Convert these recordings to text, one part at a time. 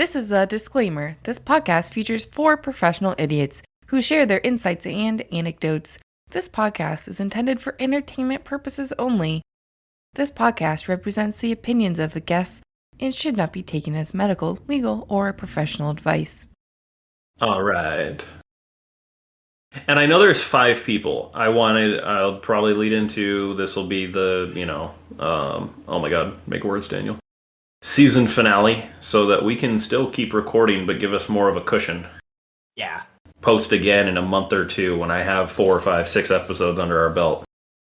This is a disclaimer. This podcast features 4 professional idiots who share their insights and anecdotes. This podcast is intended for entertainment purposes only. This podcast represents the opinions of the guests and should not be taken as medical, legal, or professional advice. All right. And I know there's 5 people. I'll probably lead into, this will be the, oh my god, make words, Daniel. Season finale, so that we can still keep recording, but give us more of a cushion. Yeah. Post again in a month or 2 when I have 4, 5, 6 episodes under our belt.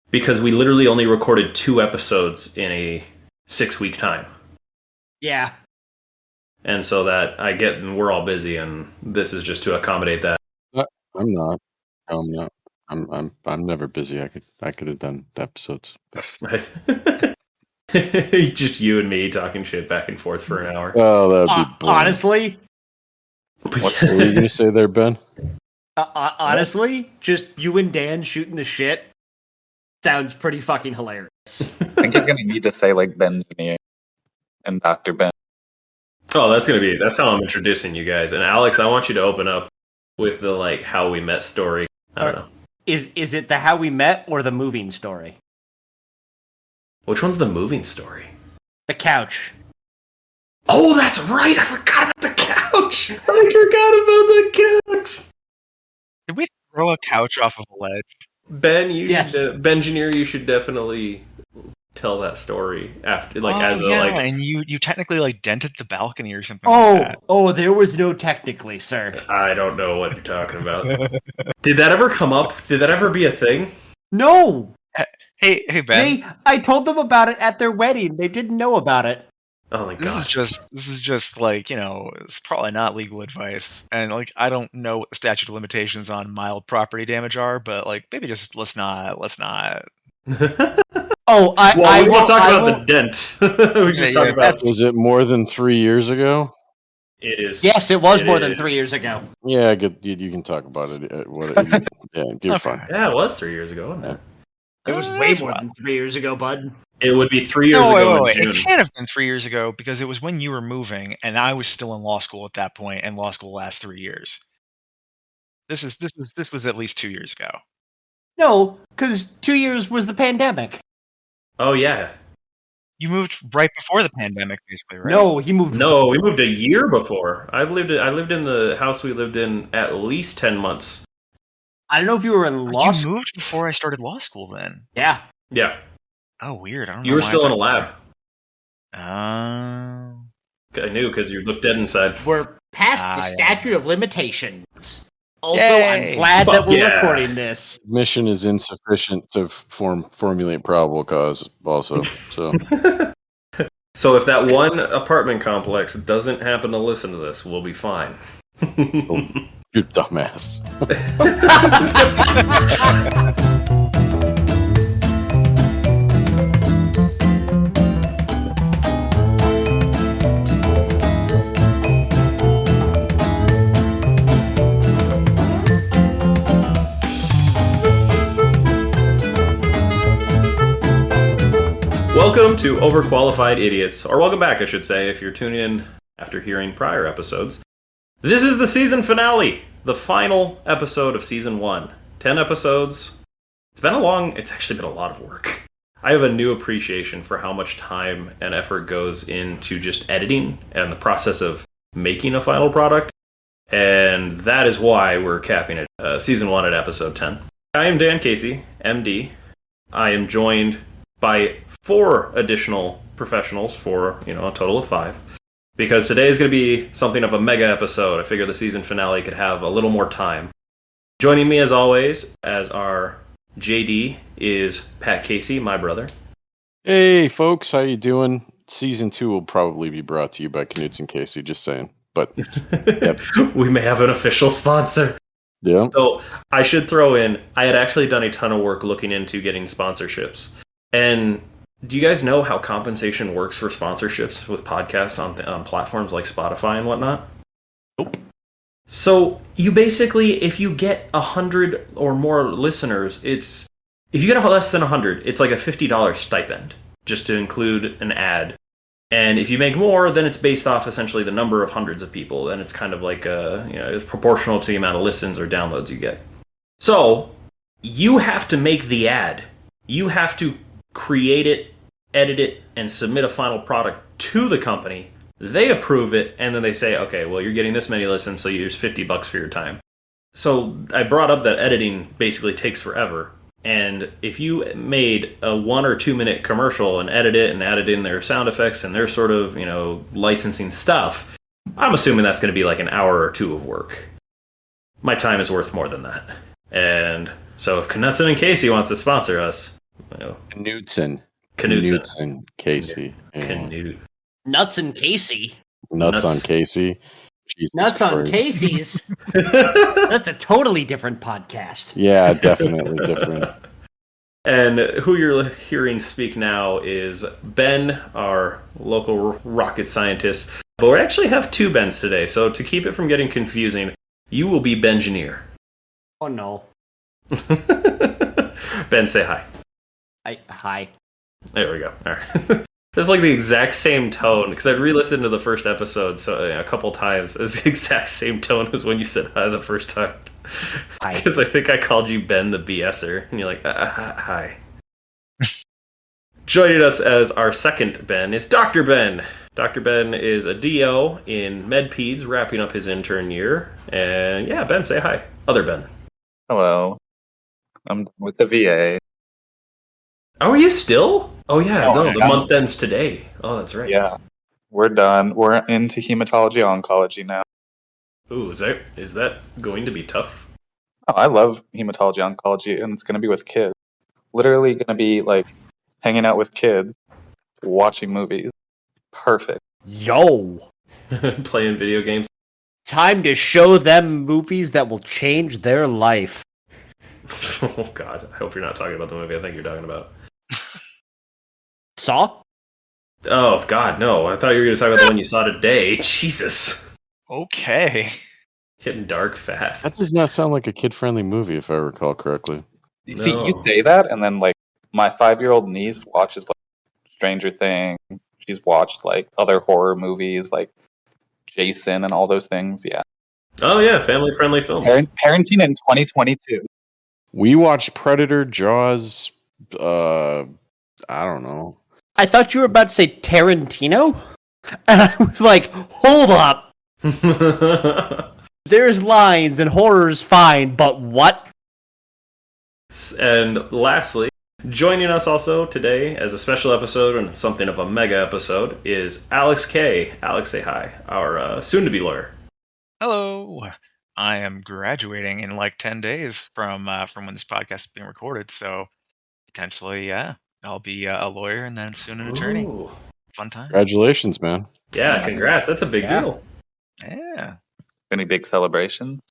Because we literally only recorded 2 episodes in a 6-week time. Yeah. And so that and we're all busy, and this is just to accommodate that. I'm not. I'm never busy. I could have done episodes. Just you and me talking shit back and forth for an hour. Oh, that would be boring. Honestly. What were you going to say there, Ben? Honestly, just you and Dan shooting the shit sounds pretty fucking hilarious. I think you're going to need to say like Ben and Dr. Ben. Oh, that's how I'm introducing you guys. And Alex, I want you to open up with the how we met story. I don't know. Is it the how we met or the moving story? Which one's the moving story? The couch. Oh, that's right. I forgot about the couch. I forgot about the couch. Did we throw a couch off of a ledge? Ben, Yes. Bengineer, you should definitely tell that story after, and you technically dented the balcony or something like that. Oh, there was no technically, sir. I don't know what you're talking about. Did that ever come up? Did that ever be a thing? No. Hey, Ben. I told them about it at their wedding. They didn't know about it. Oh my god. This is just it's probably not legal advice. And I don't know what the statute of limitations on mild property damage are, but maybe just let's not. Oh, we won't talk about the dent. We just talk about. Was it more than 3 years ago? It is. Yes, it was more than 3 years ago. Yeah, you can talk about it. You're fine. Yeah, it was 3 years ago, wasn't it? It was way more than 3 years ago, bud. It would be 3 years ago in June. It can't have been 3 years ago because it was when you were moving, and I was still in law school at that point, and law school lasts 3 years. This was at least 2 years ago. No, because 2 years was the pandemic. Oh yeah. You moved right before the pandemic, basically, right? No, he moved. No, we moved a year before. I lived in the house we lived in at least 10 months. I don't know if you were in law school. You moved before I started law school then. Yeah. Yeah. Oh, weird. I don't know. You were still in a lab. Oh. I knew because you looked dead inside. We're past the statute of limitations. Also, Yay. I'm glad that we're recording this. Mission is insufficient to formulate probable cause. Also, so. So if that one apartment complex doesn't happen to listen to this, we'll be fine. You dumbass. Welcome to Overqualified Idiots, or welcome back, I should say, if you're tuning in after hearing prior episodes. This is the season finale, the final episode of season 1. 10 episodes. It's actually been a lot of work. I have a new appreciation for how much time and effort goes into just editing and the process of making a final product. And that is why we're capping it, season 1 at episode 10. I am Dan Casey, MD. I am joined by 4 additional professionals for, a total of 5. Because today is going to be something of a mega episode. I figure the season finale could have a little more time. Joining me as always, as our JD, is Pat Casey, my brother. Hey, folks, how you doing? Season 2 will probably be brought to you by Knudsen Casey, just saying. But yep. We may have an official sponsor. Yeah. So I should throw in, I had actually done a ton of work looking into getting sponsorships. And do you guys know how compensation works for sponsorships with podcasts on platforms like Spotify and whatnot? Nope. So you basically, if you get 100 or more listeners, if you get less than 100, it's like a $50 stipend just to include an ad. And if you make more, then it's based off essentially the number of hundreds of people. Then it's kind of like it's proportional to the amount of listens or downloads you get. So you have to make the ad. You have to create it, edit it, and submit a final product to the company. They approve it, and then they say, okay, well, you're getting this many listens, so here's $50 for your time. So I brought up that editing basically takes forever. And if you made a 1 or 2 minute commercial and edit it and added in their sound effects and their sort of, licensing stuff, I'm assuming that's going to be like an hour or two of work. My time is worth more than that. And so if Knutson and Casey wants to sponsor us, Knutson, Casey. Canute. Nuts and Casey. Nuts on Casey. Jesus Nuts on Christ. Casey's. That's a totally different podcast. Yeah, definitely different. And who you're hearing speak now is Ben, our local rocket scientist. But we actually have 2 Bens today, so to keep it from getting confusing, you will be Bengineer. Oh no. Ben, say hi. Hi. There we go. All right. It's like the exact same tone, because I'd re-listened to the first episode a couple times. It was the exact same tone as when you said hi the first time. Hi. Because I think I called you Ben the BSer, and you're like, hi. Joining us as our second Ben is Dr. Ben. Dr. Ben is a DO in MedPeds, wrapping up his intern year. And yeah, Ben, say hi. Other Ben. Hello. I'm with the VA. Oh, are you still? Oh, yeah. No, No, I the am. month ends today. Oh, that's right. Yeah. We're done. We're into hematology oncology now. Ooh, is that going to be tough? Oh, I love hematology oncology, and it's going to be with kids. Literally going to be like hanging out with kids, watching movies. Perfect. Yo. Playing video games. Time to show them movies that will change their life. Oh, God. I hope you're not talking about the movie I think you're talking about. Saw? Oh, God, no. I thought you were going to talk about the one you saw today. Jesus. Okay. Getting dark fast. That does not sound like a kid-friendly movie, if I recall correctly. See, No. you say that, and then like my 5-year-old niece watches like Stranger Things. She's watched like other horror movies, like Jason and all those things. Yeah, Oh, yeah, family-friendly films. parenting in 2022. We watched Predator, Jaws, I don't know. I thought you were about to say Tarantino? And I was like, hold up. There's lines and horror's fine, but what? And lastly, joining us also today as a special episode and something of a mega episode is Alex K. Alex, say hi, our soon-to-be lawyer. Hello. I am graduating in like 10 days from when this podcast is being recorded, so potentially, yeah, I'll be a lawyer and then soon an attorney. Ooh. Fun time. Congratulations, man. Yeah, congrats. That's a big Yeah. deal. Yeah. Any big celebrations?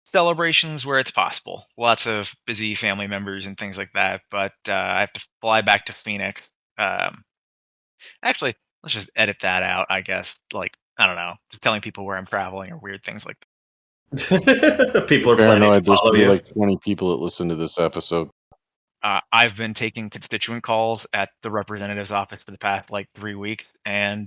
Celebrations where it's possible. Lots of busy family members and things like that, but I have to fly back to Phoenix. Actually, let's just edit that out, I guess. Like, I don't know, just telling people where I'm traveling or weird things like that. People are planning Paranoid. to There's follow gonna be you. like 20 people that listen to this episode. I've been taking constituent calls at the representative's office for the past like 3 weeks, and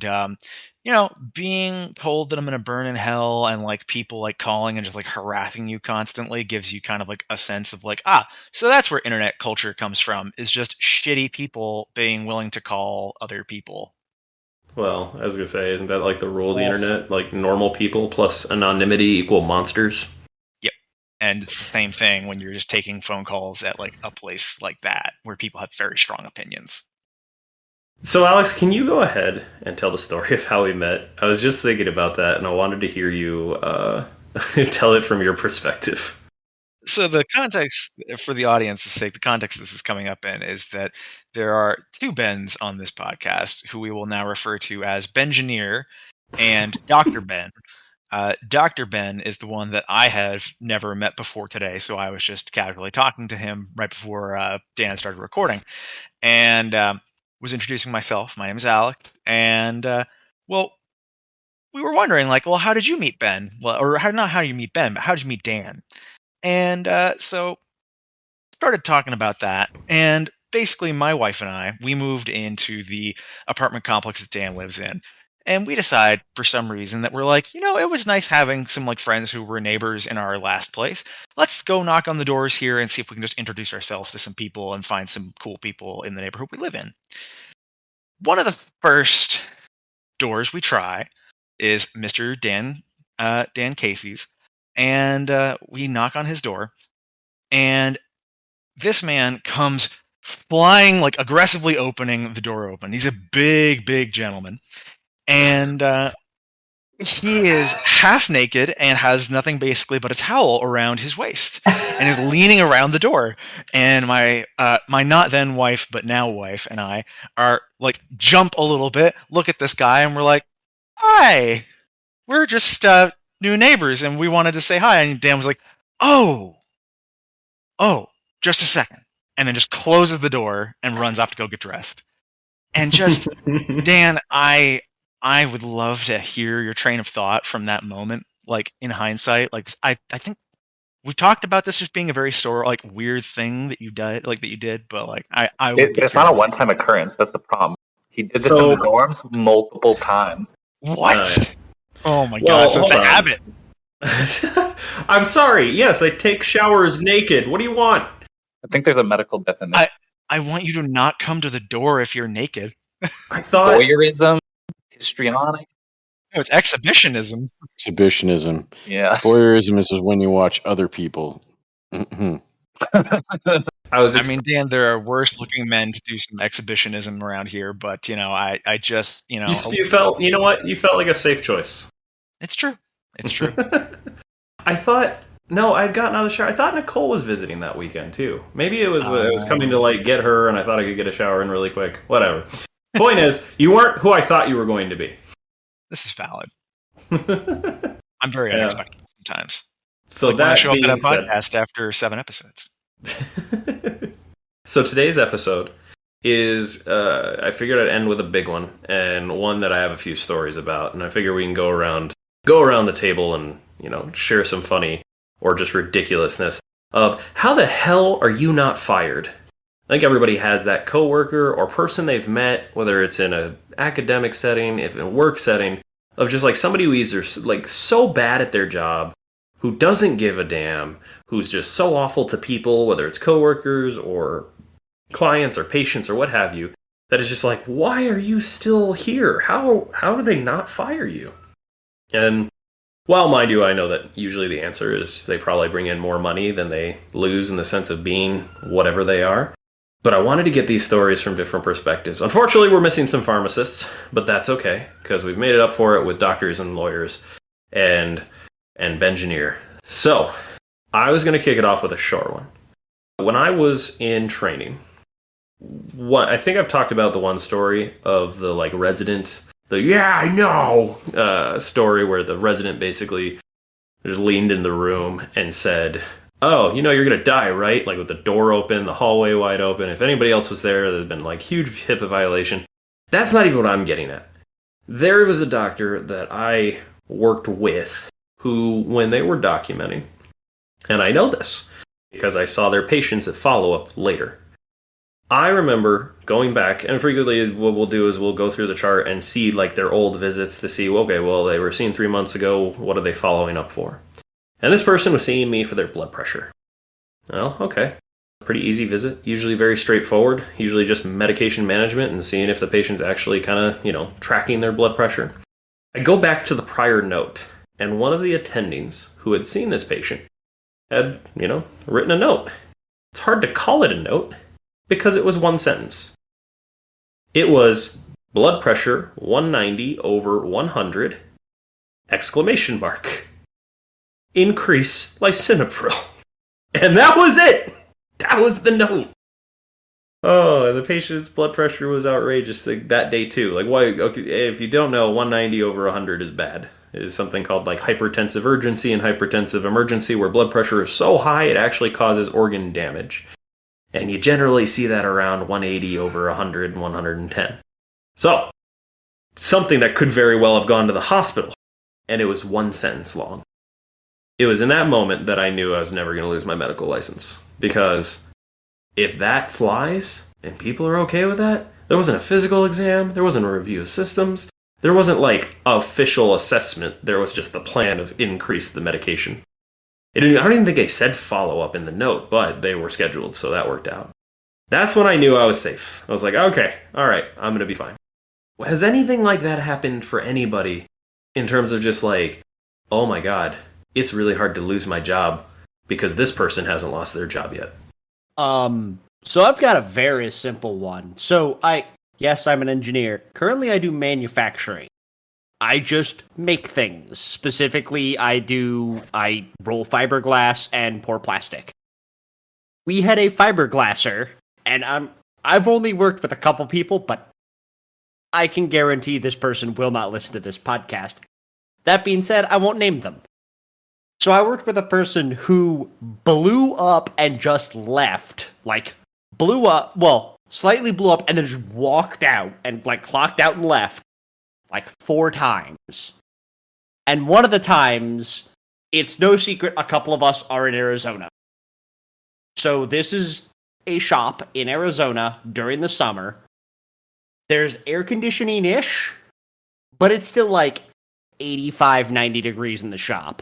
being told that I'm gonna burn in hell and like people like calling and just like harassing you constantly gives you kind of like a sense of like, so that's where internet culture comes from, is just shitty people being willing to call other people. Well, I was going to say, isn't that like the rule of the internet? Like normal people plus anonymity equal monsters? And it's the same thing when you're just taking phone calls at like a place like that where people have very strong opinions. So, Alex, can you go ahead and tell the story of how we met? I was just thinking about that, and I wanted to hear you tell it from your perspective. So the context, for the audience's sake, the context this is coming up in is that there are 2 Bens on this podcast who we will now refer to as Bengineer and Dr. Ben. Dr. Ben is the one that I have never met before today, so I was just casually talking to him right before Dan started recording, and was introducing myself. My name is Alex, and we were wondering, like, well, how did you meet Ben? Well, or not how you meet Ben, but how did you meet Dan? And so started talking about that, and basically my wife and I, we moved into the apartment complex that Dan lives in. And we decide for some reason that we're like, it was nice having some like friends who were neighbors in our last place. Let's go knock on the doors here and see if we can just introduce ourselves to some people and find some cool people in the neighborhood we live in. One of the first doors we try is Mr. Dan Casey's, and we knock on his door, and this man comes flying, like aggressively opening the door open. He's a big, big gentleman. And he is half naked and has nothing basically but a towel around his waist and is leaning around the door. And my not then wife, but now wife and I are like, jump a little bit, look at this guy, and we're like, hi, we're just new neighbors and we wanted to say hi. And Dan was like, oh, just a second. And then just closes the door and runs off to go get dressed. And just, Dan, I would love to hear your train of thought from that moment, like in hindsight. Like I think we've talked about this just being a very sort of like weird thing that you did, but like I would It's not a one-time occurrence. That's the problem. He did this in the dorms multiple times. What? Oh my god! So it's a habit. I'm sorry. Yes, I take showers naked. What do you want? I think there's a medical definition. I want you to not come to the door if you're naked. I thought voyeurism, histrionic. No, it's exhibitionism. Exhibitionism. Yeah. Voyeurism is when you watch other people. Dan, there are worse looking men to do some exhibitionism around here, but I just you felt, you know what? You felt like a safe choice. It's true. It's true. I thought I'd gotten out of the shower. I thought Nicole was visiting that weekend too. Maybe it was coming to like get her, and I thought I could get a shower in really quick. Whatever. Point is, you weren't who I thought you were going to be. This is valid. I'm very unexpected sometimes. So like that when I show up at a said, podcast after 7 episodes. So today's episode is, I figured I'd end with a big one, and one that I have a few stories about, and I figure we can go around the table and, share some funny or just ridiculousness of how the hell are you not fired? I think everybody has that coworker or person they've met, whether it's in an academic setting, if in a work setting, of just like somebody who is like so bad at their job, who doesn't give a damn, who's just so awful to people, whether it's coworkers or clients or patients or what have you, that is just like, why are you still here? How do they not fire you? And while, mind you, I know that usually the answer is they probably bring in more money than they lose in the sense of being whatever they are. But I wanted to get these stories from different perspectives. Unfortunately, we're missing some pharmacists, but that's okay, because we've made it up for it with doctors and lawyers and Bengineer. So, I was going to kick it off with a short one. When I was in training, I think I've talked about the one story of the like resident, I know story where the resident basically just leaned in the room and said, oh, you're going to die, right? Like with the door open, the hallway wide open. If anybody else was there, there'd been like huge HIPAA violation. That's not even what I'm getting at. There was a doctor that I worked with who, when they were documenting, and I know this because I saw their patients at follow-up later. I remember going back, and frequently what we'll do is we'll go through the chart and see like their old visits to see, okay, well, they were seen 3 months ago. What are they following up for? And this person was seeing me for their blood pressure. Well, okay. Pretty easy visit, usually very straightforward, usually just medication management and seeing if the patient's actually kind of, tracking their blood pressure. I go back to the prior note, and one of the attendings who had seen this patient had, written a note. It's hard to call it a note because it was one sentence. It was blood pressure 190 over 100, exclamation mark. Increase lisinopril. And that was it. That was the note. Oh, and the patient's blood pressure was outrageous that day too. Like, why? Okay, if you don't know, 190 over 100 is bad. It is something called like hypertensive urgency and hypertensive emergency, where blood pressure is so high it actually causes organ damage. And you generally see that around 180 over 100 and 110. So, something that could very well have gone to the hospital. And it was one sentence long. It was in that moment that I knew I was never going to lose my medical license. Because if that flies, And people are okay with that? There wasn't a physical exam. There wasn't a review of systems. There wasn't like official assessment. There was just the plan of increase the medication. I don't even think they said follow-up in the note, but they were scheduled, so that worked out. That's when I knew I was safe. I was like, okay, all right, I'm going to be fine. Has anything like that happened for anybody in terms of just like, oh my God, it's really hard to lose my job because this person hasn't lost their job yet? So I've got a very simple one. Yes, I'm an engineer. Currently, I do manufacturing. I just make things. Specifically, I roll fiberglass and pour plastic. We had a fiberglasser, and I've only worked with a couple people, but I can guarantee this person will not listen to this podcast. That being said, I won't name them. So I worked with a person who blew up and just left. Like, slightly blew up and then just walked out and, like, clocked out and left. Like, 4 times. And one of the times, it's no secret a couple of us are in Arizona. So this is a shop in Arizona during the summer. There's air conditioning-ish, but it's still like 85, 90 degrees in the shop.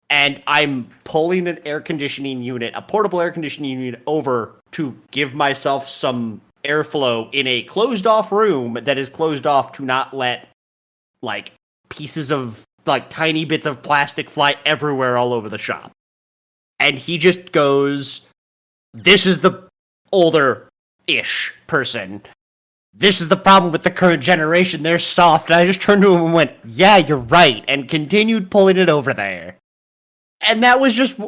And I'm pulling an air conditioning unit, a portable air conditioning unit, over to give myself some airflow in a closed-off room that is closed off to not let, like, pieces of, like, tiny bits of plastic fly everywhere all over the shop. And he just goes, this is the older-ish person. This is the problem with the current generation. They're soft. And I just turned to him and went, yeah, you're right, and continued pulling it over there. And that was just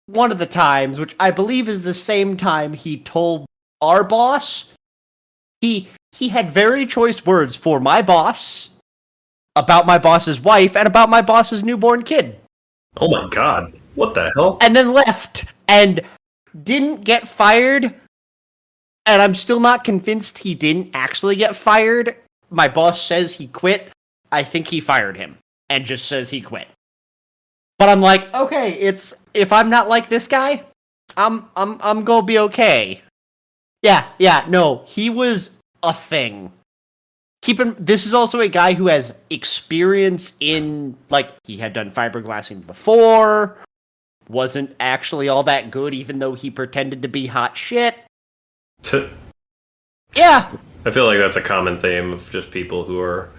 one of the times, which I believe is the same time he told our boss. He had very choice words for my boss, about my boss's wife, and about my boss's newborn kid. Oh my God. What the hell? And then left, and didn't get fired. And I'm still not convinced he didn't actually get fired. My boss says he quit. I think he fired him, and just says he quit. But I'm like, okay, if I'm not like this guy, I'm gonna be okay. Yeah, no, he was a thing. This is also a guy who has experience in, like, he had done fiberglassing before, wasn't actually all that good, even though he pretended to be hot shit. Yeah. I feel like that's a common theme of just people who are...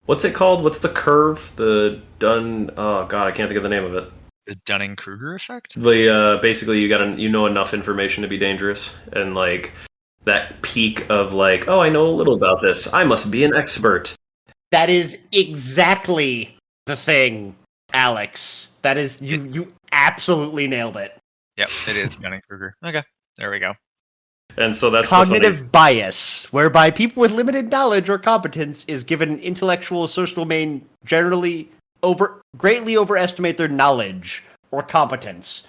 What's it called? What's the curve? Oh God, I can't think of the name of it. The Dunning-Kruger effect? Basically, you know enough information to be dangerous, and like that peak of like, oh, I know a little about this. I must be an expert. That is exactly the thing, Alex. That is you absolutely nailed it. Yep, it is Dunning-Kruger. Okay, there we go. And so that's cognitive bias, whereby people with limited knowledge or competence is given an intellectual or social domain greatly overestimate their knowledge or competence.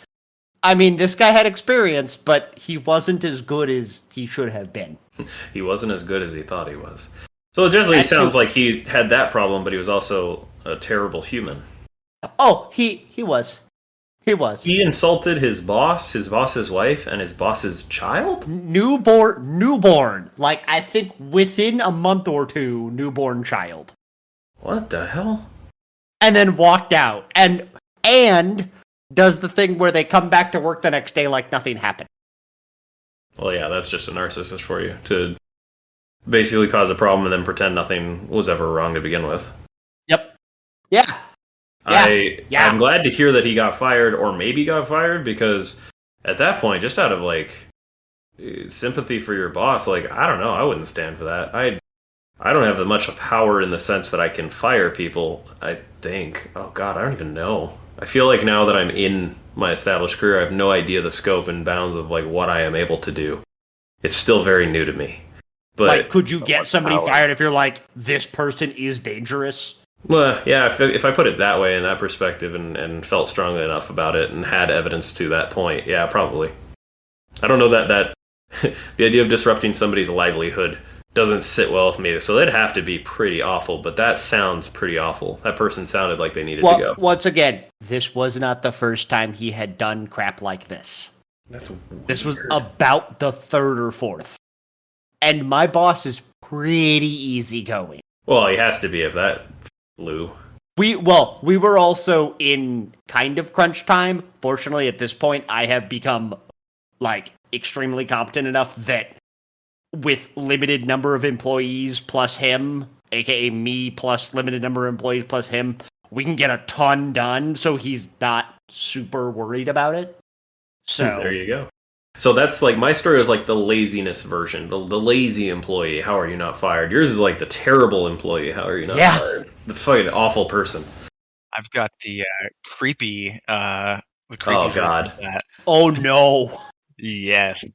I mean, this guy had experience, but he wasn't as good as he should have been. He wasn't as good as he thought he was. So it generally sounds like he had that problem, but he was also a terrible human. Oh, he was. He was. He insulted his boss's wife, and his boss's child? Newborn. Like, I think within a month or two, newborn child. What the hell? And then walked out. And does the thing where they come back to work the next day like nothing happened. Well, yeah, that's just a narcissist for you. To basically cause a problem and then pretend nothing was ever wrong to begin with. Yep. Yeah. I'm glad to hear that he got fired, or maybe got fired, because at that point, just out of like sympathy for your boss, like, I don't know, I wouldn't stand for that. I don't have that much power in the sense that I can fire people, I think. Oh God, I don't even know. I feel like now that I'm in my established career, I have no idea the scope and bounds of like what I am able to do. It's still very new to me. But like, could you get somebody fired if you're like, this person is dangerous? Well, yeah, if I put it that way in that perspective and felt strongly enough about it and had evidence to that point, yeah, probably. I don't know that the idea of disrupting somebody's livelihood doesn't sit well with me, so it'd have to be pretty awful, but that sounds pretty awful. That person sounded like they needed to go. Once again, this was not the first time he had done crap like this. That's weird. This was about the third or fourth. and my boss is pretty easygoing. Well, he has to be if that flew. We were also in kind of crunch time. Fortunately, at this point, I have become extremely competent enough that with limited number of employees plus him, aka me plus limited number of employees plus him, we can get a ton done. So he's not super worried about it. So there you go. So that's like my story was like the laziness version, the lazy employee. How are you not fired? Yours is like the terrible employee. How are you not fired? The fucking awful person. I've got the creepy. Oh God! Oh no! Yes.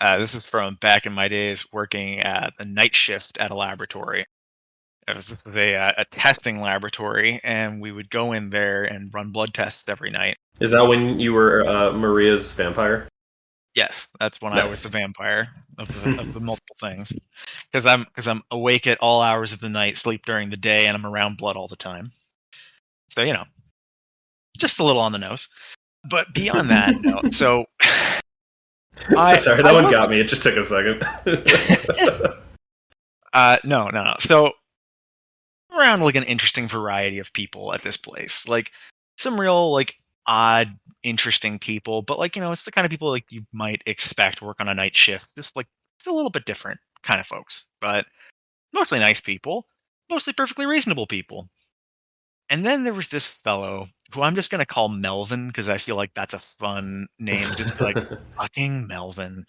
This is from back in my days working at a night shift at a laboratory. It was a testing laboratory, and we would go in there and run blood tests every night. Is that when you were Maria's vampire? Yes, that's when I was the vampire of the multiple things. Because I'm awake at all hours of the night, sleep during the day, and I'm around blood all the time. So just a little on the nose. But beyond that, no. So sorry, that one got me. It just took a second. No. So around like an interesting variety of people at this place, like some real odd, interesting people, but it's the kind of people you might expect work on a night shift, just it's a little bit different kind of folks, but mostly nice people, mostly perfectly reasonable people. And then there was this fellow who I'm just gonna call Melvin because I feel like that's a fun name, just fucking Melvin.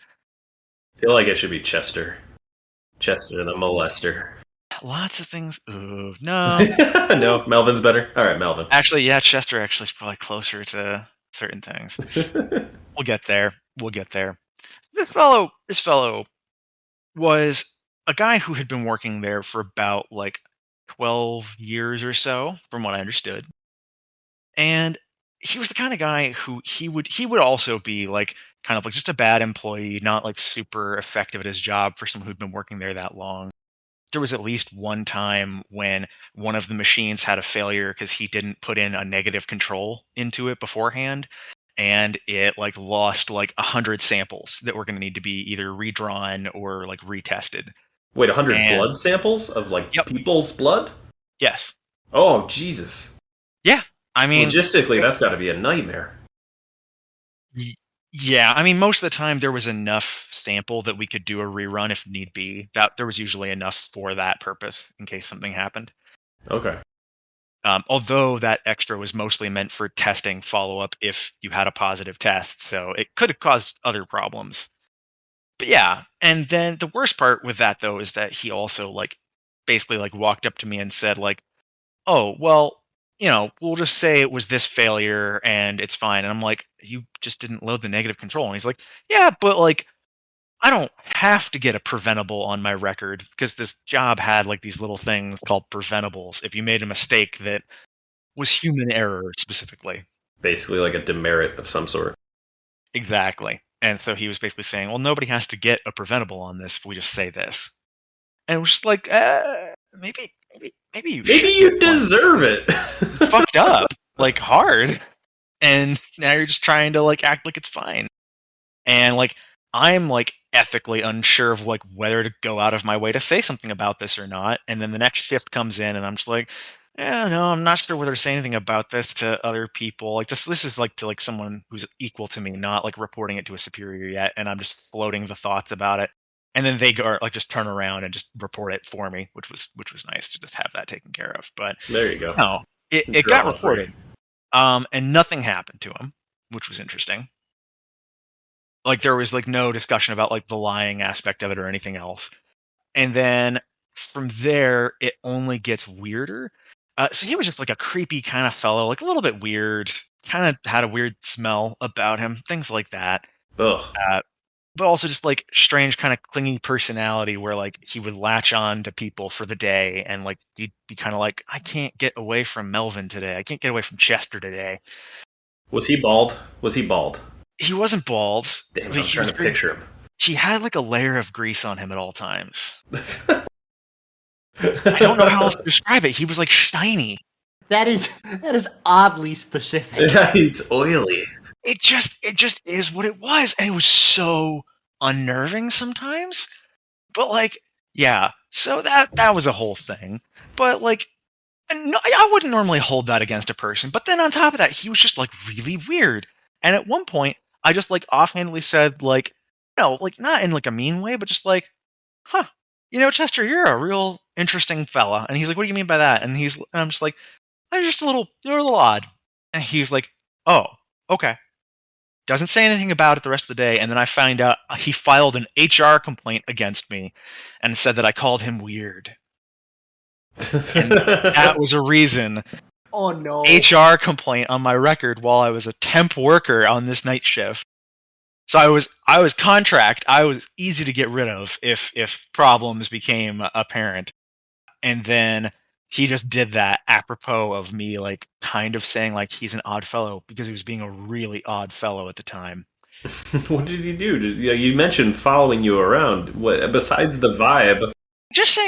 I feel like it should be Chester the molester. Lots of things. Ooh, no. No, Melvin's better. All right, Melvin. Actually, yeah, Chester actually is probably closer to certain things. We'll get there. This fellow was a guy who had been working there for about 12 years or so, from what I understood. And he was the kind of guy who he would also be kind of just a bad employee, not super effective at his job for someone who'd been working there that long. There was at least one time when one of the machines had a failure because he didn't put in a negative control into it beforehand, and it lost 100 samples that were going to need to be either redrawn or retested. Wait, 100 blood samples of people's blood? Yes. Oh, Jesus. Yeah, I mean, logistically, that's got to be a nightmare. Yeah, I mean, most of the time there was enough sample that we could do a rerun if need be. That there was usually enough for that purpose in case something happened. Okay. Although that extra was mostly meant for testing follow-up if you had a positive test, so it could have caused other problems. But yeah, and then the worst part with that though is that he also basically walked up to me and said "Oh, well, we'll just say it was this failure and it's fine." And I'm like, "You just didn't load the negative control." And he's like, "Yeah, but I don't have to get a preventable on my record because this job had these little things called preventables if you made a mistake that was human error specifically." Basically a demerit of some sort. Exactly. And so he was basically saying, well, nobody has to get a preventable on this if we just say this. And it was just maybe you deserve it. Fucked up, hard. And now you're just trying to act like it's fine. And I'm ethically unsure of whether to go out of my way to say something about this or not. And then the next shift comes in and I'm just yeah, no, I'm not sure whether to say anything about this to other people. This is to someone who's equal to me, not reporting it to a superior yet. And I'm just floating the thoughts about it. And then they go just turn around and just report it for me, which was nice to just have that taken care of. But there you go. No, it got reported. And nothing happened to him, which was interesting. There was no discussion about the lying aspect of it or anything else. And then from there, it only gets weirder. So he was just a creepy kind of fellow, a little bit weird, kind of had a weird smell about him, things like that. Ugh. But also just strange kind of clingy personality where he would latch on to people for the day and you'd be kind of I can't get away from Melvin today. I can't get away from Chester today. Was he bald? He wasn't bald. Damn, I'm trying to picture him. He had a layer of grease on him at all times. I don't know how else to describe it. He was shiny. That is oddly specific. Yeah, he's oily. It just is what it was, and it was so unnerving sometimes But like, yeah. So that was a whole thing. But like, no, I wouldn't normally hold that against a person. But then on top of that, he was just like really weird. And at one point, I just like offhandedly said like, like not in like a mean way, but just like, huh, Chester, you're a real interesting fella. And he's like, what do you mean by that? And I'm just like, you're a little odd. And he's like, oh, okay. Doesn't say anything about it the rest of the day. And then I find out he filed an HR complaint against me and said that I called him weird. And that was a reason. Oh no. HR complaint on my record while I was a temp worker on this night shift. So I was contract. I was easy to get rid of if problems became apparent. And then he just did that apropos of me like kind of saying like he's an odd fellow because he was being a really odd fellow at the time. What did he do? You mentioned following you around. What besides the vibe? Just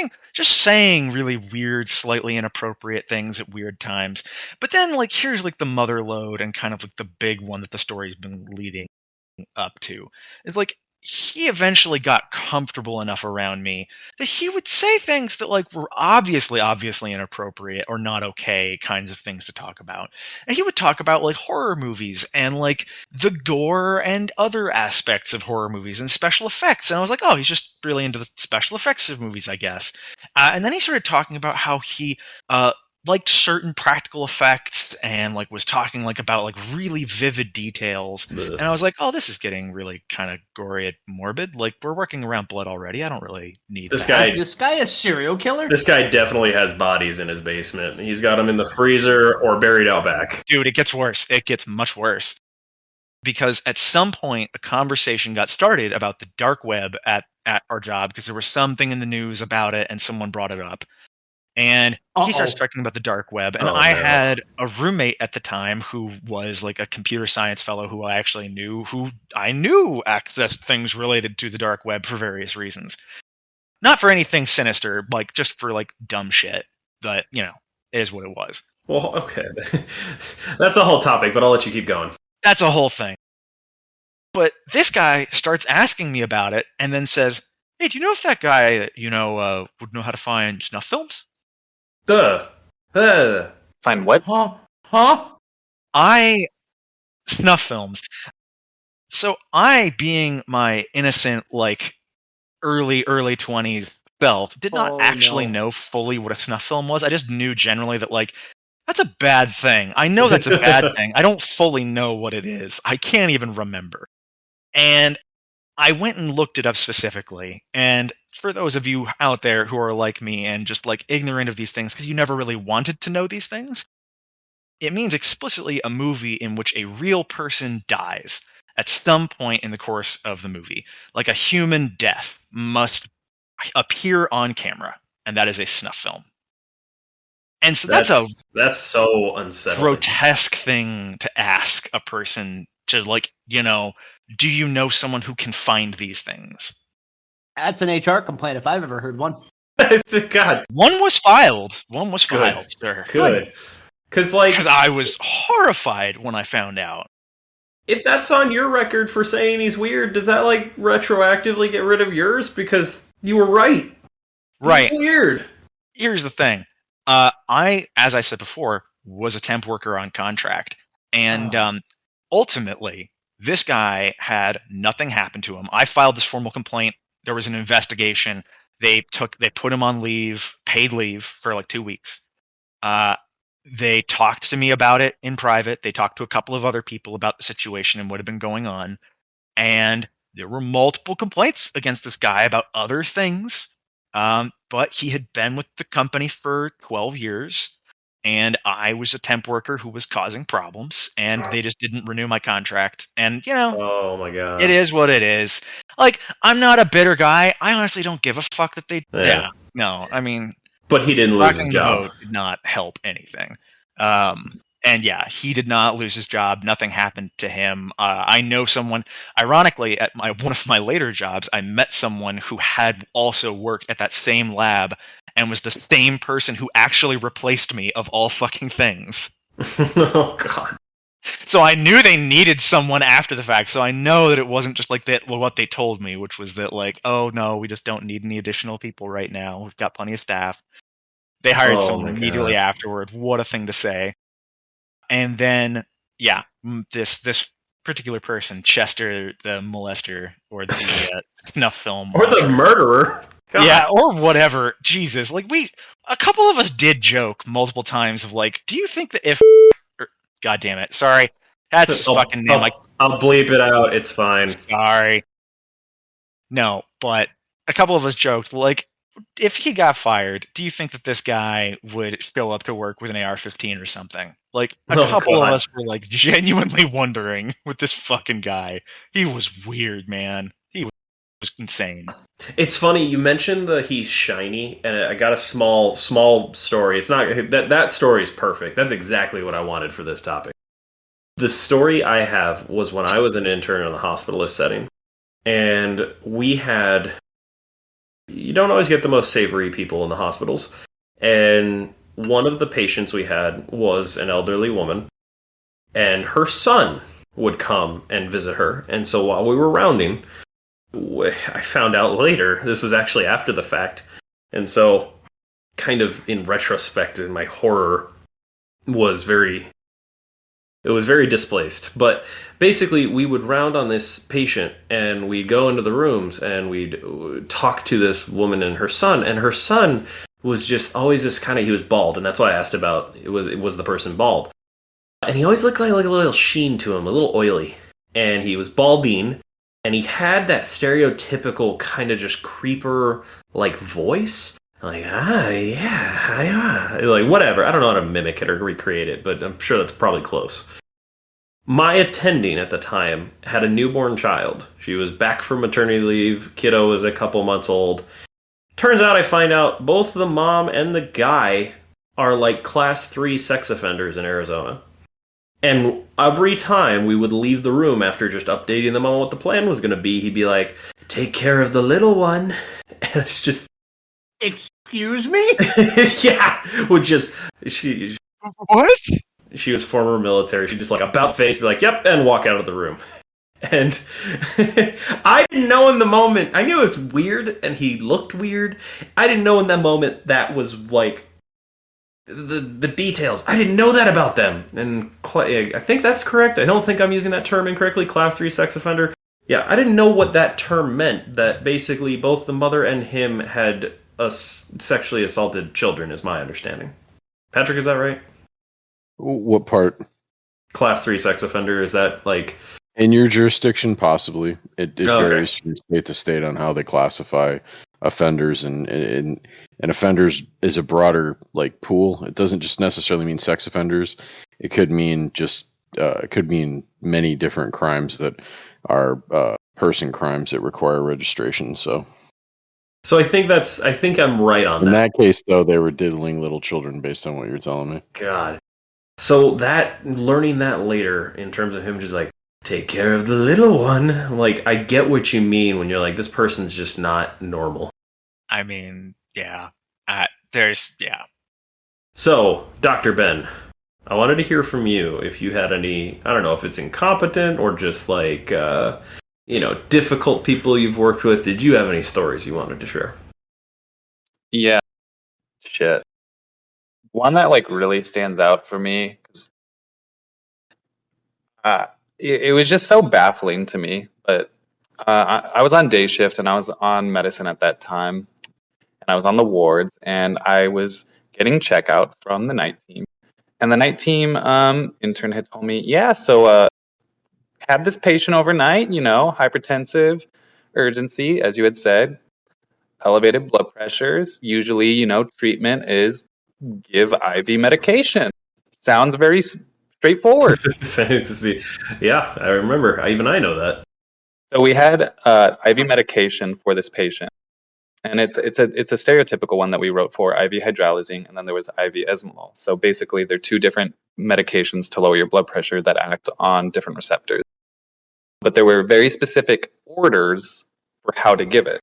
saying really weird, slightly inappropriate things at weird times. But then like here's like the mother lode and kind of like the big one that the story's been leading up to. It's like he eventually got comfortable enough around me that he would say things that like were obviously inappropriate or not okay kinds of things to talk about. And he would talk about like horror movies and like the gore and other aspects of horror movies and special effects. And I was like, oh, he's just really into the special effects of movies, I guess. And then he started talking about how he liked certain practical effects and like was talking like about like really vivid details. Ugh. And I was like, oh, this is getting really kind of gory and morbid. Like we're working around blood already. I don't really need This that. guy- Is this guy a serial killer? This guy definitely has bodies in his basement. He's got them in the freezer or buried out back. Dude, it gets worse. It gets much worse. Because at some point a conversation got started about the dark web at our job because there was something in the news about it and someone brought it up. And he starts talking about the dark web. And I had a roommate at the time who was like a computer science fellow who I knew accessed things related to the dark web for various reasons. Not for anything sinister, like just for like dumb shit. But, it is what it was. Well, okay. That's a whole topic, but I'll let you keep going. That's a whole thing. But this guy starts asking me about it and then says, hey, do you know if that guy that would know how to find snuff films? Find what? Huh? Snuff films. So I, being my innocent, like, early 20s self, did not actually know fully what a snuff film was. I just knew generally that, like, that's a bad thing. I know that's a bad thing. I don't fully know what it is. I can't even remember. And I went and looked it up specifically. And for those of you out there who are like me and just like ignorant of these things because you never really wanted to know these things, it means explicitly a movie in which a real person dies at some point in the course of the movie. Like a human death must appear on camera, and that is a snuff film. And so that's so unsettling. Grotesque thing to ask a person to like, do you know someone who can find these things? That's an HR complaint if I've ever heard one. God. One was filed, sir. Good. Because I was horrified when I found out. If that's on your record for saying he's weird, does that like retroactively get rid of yours? Because you were right. Right. He's weird. Here's the thing. I, as I said before, was a temp worker on contract. And ultimately, this guy had nothing happen to him. I filed this formal complaint. There was an investigation. They put him on leave, paid leave for like 2 weeks. They talked to me about it in private. They talked to a couple of other people about the situation and what had been going on. And there were multiple complaints against this guy about other things. But he had been with the company for 12 years. And I was a temp worker who was causing problems, and they just didn't renew my contract. And, oh my God. It is what it is. Like, I'm not a bitter guy. I honestly don't give a fuck that they... Yeah. No, I mean... But he didn't lose his job. Did not help anything. And yeah, he did not lose his job. Nothing happened to him. I know someone, ironically, at one of my later jobs, I met someone who had also worked at that same lab and was the same person who actually replaced me of all fucking things. Oh, God. So I knew they needed someone after the fact. So I know that it wasn't just like that. Well, what they told me, which was that like, oh no, we just don't need any additional people right now. We've got plenty of staff. They hired Oh someone my immediately God. afterward. What a thing to say. And then, yeah, this particular person, Chester, the molester or the snuff film Or the watcher. murderer. God. Yeah, or whatever. Jesus, like a couple of us did joke multiple times of like, do you think that if, God damn it, sorry, that's his fucking name. I'll bleep it out. It's fine. Sorry. No, but a couple of us joked like, if he got fired, do you think that this guy would show up to work with an AR-15 or something? Like a Oh, couple of God. us were like genuinely wondering with this fucking guy. He was weird, man. He was insane. It's funny you mentioned the he's shiny, and I got a small story. It's not that story is perfect. That's exactly what I wanted for this topic. The story I have was when I was an intern in the hospitalist setting, and we had. You don't always get the most savory people in the hospitals, and one of the patients we had was an elderly woman, and her son would come and visit her. And so while we were rounding, I found out later, this was actually after the fact, and so kind of in retrospect, my horror was very displaced. But basically, we would round on this patient, and we'd go into the rooms, and we'd talk to this woman and her son was just always this kind of, he was bald, and that's why I asked about, it was the person bald. And he always looked like a little sheen to him, a little oily. And he was balding, and he had that stereotypical kind of just creeper-like voice. Like, yeah, like, whatever. I don't know how to mimic it or recreate it, but I'm sure that's probably close. My attending at the time had a newborn child. She was back from maternity leave. Kiddo was a couple months old. Turns out I find out both the mom and the guy are like class 3 sex offenders in Arizona. And every time we would leave the room after just updating them on what the plan was going to be, he'd be like, take care of the little one. And it's just... Excuse me? Yeah, would just... What? She was former military. She'd just like about face, be like, yep, and walk out of the room. And I didn't know in the moment. I knew it was weird, and he looked weird. I didn't know in that moment that was like the details. I didn't know that about them. And I think that's correct. I don't think I'm using that term incorrectly. Class 3 sex offender. Yeah, I didn't know what that term meant. That basically both the mother and him had sexually assaulted children, is my understanding. Patrick, is that right? What part? Class 3 sex offender, is that like... In your jurisdiction, possibly. It Okay. varies from state to state on how they classify offenders, and offenders is a broader like pool. It doesn't just necessarily mean sex offenders. It could mean many different crimes that are person crimes that require registration. So I think I'm right on in that. that case, though, they were diddling little children based on what you're telling me. God. So learning that later in terms of him just like, take care of the little one. Like, I get what you mean when you're like, this person's just not normal. I mean, yeah. So, Dr. Ben, I wanted to hear from you if you had any, I don't know if it's incompetent or just like, difficult people you've worked with. Did you have any stories you wanted to share? Yeah. Shit. One that like really stands out for me, 'cause, it was just so baffling to me. But I was on day shift and I was on medicine at that time, and I was on the wards, and I was getting checkout from the night team, and the night team intern had told me, yeah, so had this patient overnight, hypertensive, urgency, as you had said, elevated blood pressures. Usually, treatment is give IV medication. Sounds very straightforward. Yeah, I remember. I know that. So we had IV medication for this patient, and it's a stereotypical one that we wrote for IV hydralazine, and then there was IV esmolol. So basically, they're two different medications to lower your blood pressure that act on different receptors. But there were very specific orders for how to give it.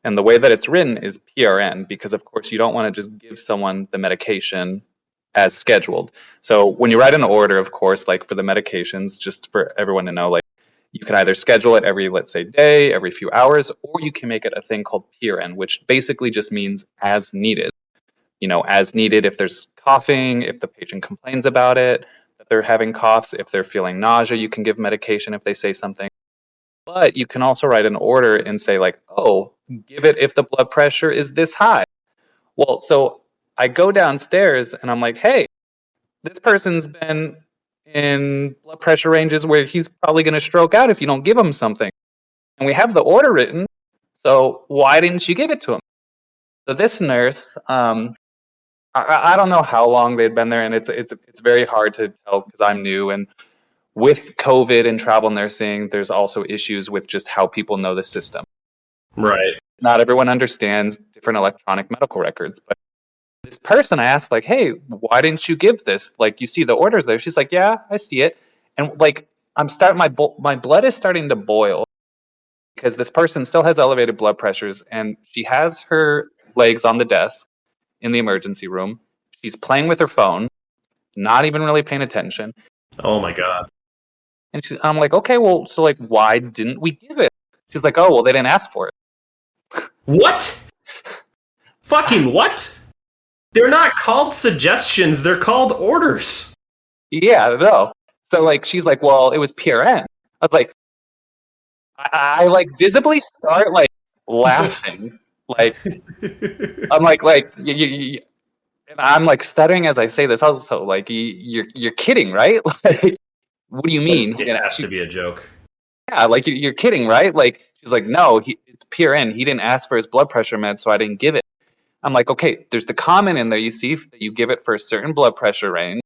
And the way that it's written is PRN, because of course you don't want to just give someone the medication as scheduled. So when you write an order, of course, like for the medications, just for everyone to know, like you can either schedule it every, let's say, day, every few hours, or you can make it a thing called PRN, which basically just means as needed. As needed if there's coughing, if the patient complains about it, that they're having coughs, if they're feeling nausea, you can give medication if they say something. But you can also write an order and say, like, oh, give it if the blood pressure is this high. Well, so I go downstairs and I'm like, hey, this person's been in blood pressure ranges where he's probably going to stroke out if you don't give him something. And we have the order written, so why didn't you give it to him? So this nurse, I don't know how long they'd been there, and it's very hard to tell because I'm new. And with COVID and travel nursing, there's also issues with just how people know the system. Right. Not everyone understands different electronic medical records, but this person I asked, like, hey, why didn't you give this? Like, you see the orders there. She's like, yeah, I see it. And like, my blood is starting to boil because this person still has elevated blood pressures, and she has her legs on the desk in the emergency room. She's playing with her phone, not even really paying attention. Oh my God. And I'm like, okay, well, so like, why didn't we give it? She's like, oh, well, they didn't ask for it. What? Fucking what? They're not called suggestions, they're called orders. Yeah, no. So like, she's like, well, it was PRN. I was like, I like visibly start like laughing. Like, I'm like and I'm like stuttering as I say this. Also, like, you're kidding, right? Like, what do you mean? It has to be a joke. Yeah, like you're kidding, right? Like, she's like, no, it's PRN. He didn't ask for his blood pressure meds, so I didn't give it. I'm like, okay, there's the comment in there. You see that you give it for a certain blood pressure range,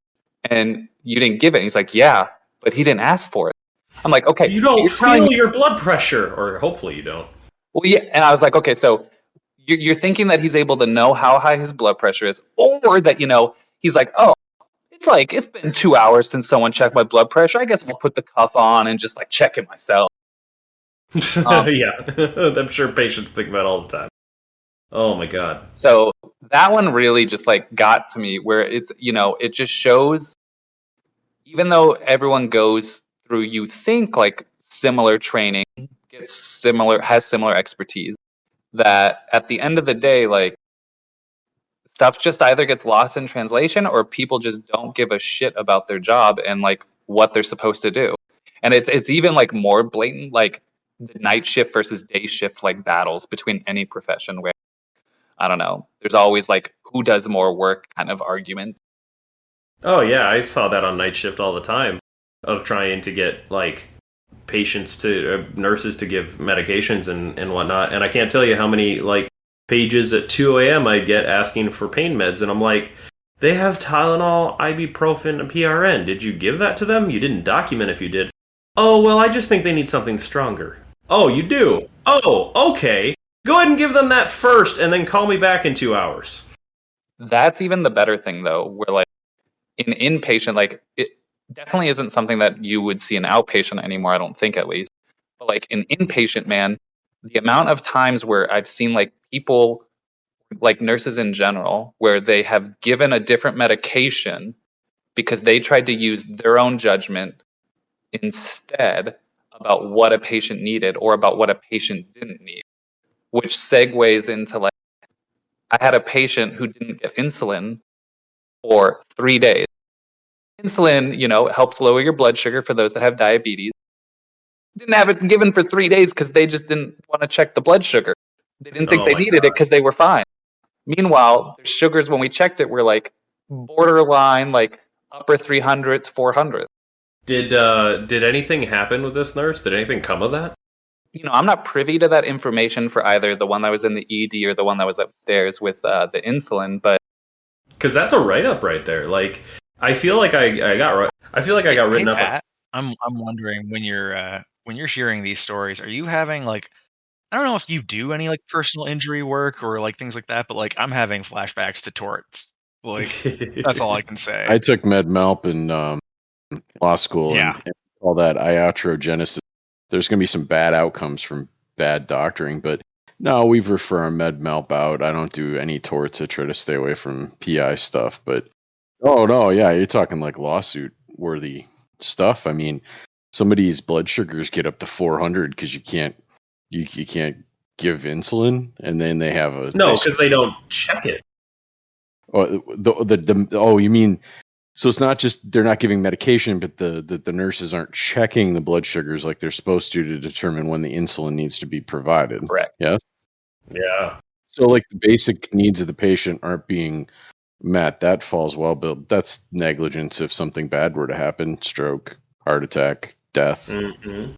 and you didn't give it. And he's like, yeah, but he didn't ask for it. I'm like, okay, You don't you're telling feel me. your blood pressure, or hopefully you don't. Well, yeah, and I was like, okay, so you're thinking that he's able to know how high his blood pressure is, or that he's like, oh, it's been 2 hours since someone checked my blood pressure. I guess I'll put the cuff on and just like check it myself. Yeah, I'm sure patients think that all the time. Oh my God. So that one really just like got to me, where it just shows, even though everyone goes through, you think like similar training, has similar expertise, that at the end of the day, like, stuff just either gets lost in translation, or people just don't give a shit about their job and like what they're supposed to do. And it's even like more blatant, like the night shift versus day shift, like battles between any profession, where I don't know, there's always like who does more work kind of argument. Oh yeah, I saw that on night shift all the time, of trying to get like patients to nurses to give medications and whatnot. And I can't tell you how many like pages at 2 a.m. I get asking for pain meds, and I'm like, they have Tylenol, ibuprofen, and PRN. Did you give that to them? You didn't document if you did. Oh, well, I just think they need something stronger. Oh, you do? Oh, okay. Go ahead and give them that first, and then call me back in 2 hours. That's even the better thing, though, where like in inpatient, like it definitely isn't something that you would see in outpatient anymore, I don't think, at least. But like in inpatient, man, the amount of times where I've seen like people, like nurses in general, where they have given a different medication because they tried to use their own judgment instead about what a patient needed or about what a patient didn't need, which segues into like, I had a patient who didn't get insulin for 3 days. Insulin, helps lower your blood sugar for those that have diabetes. Didn't have it given for 3 days because they just didn't want to check the blood sugar. They didn't think Oh they my needed it because they were fine. Meanwhile, their sugars, when we checked it, were like borderline, like upper 300s, 400s. Did anything happen with this nurse? Did anything come of that? I'm not privy to that information for either the one that was in the ED or the one that was upstairs with the insulin, but Because that's a write-up right there. Like, I feel like I got written up. Pat, I'm wondering, when you're hearing these stories, are you having like, I don't know if you do any like personal injury work or like things like that, but like I'm having flashbacks to torts. Like, that's all I can say. I took med malp in law school, Yeah. and all that iatrogenesis. There's going to be some bad outcomes from bad doctoring, but no, we've referred med malp out. I don't do any torts. I try to stay away from PI stuff, but Oh no, yeah, you're talking like lawsuit worthy stuff. I mean, somebody's blood sugars get up to 400 because you can't give insulin, and then they have a No, because they don't check it. oh, you mean, so it's not just they're not giving medication, but the nurses aren't checking the blood sugars like they're supposed to determine when the insulin needs to be provided. Correct. Yes. Yeah. So like the basic needs of the patient aren't being met. That falls well, but that's negligence if something bad were to happen: stroke, heart attack, death. Mm-hmm.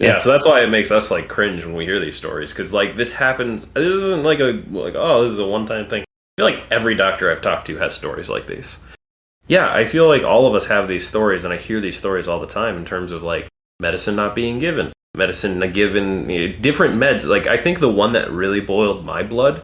Yeah, so that's why it makes us like cringe when we hear these stories, because like this happens. This isn't like oh, this is a one-time thing. I feel like every doctor I've talked to has stories like these. Yeah, I feel like all of us have these stories, and I hear these stories all the time in terms of like medicine not being given, medicine not given, different meds. Like I think the one that really boiled my blood,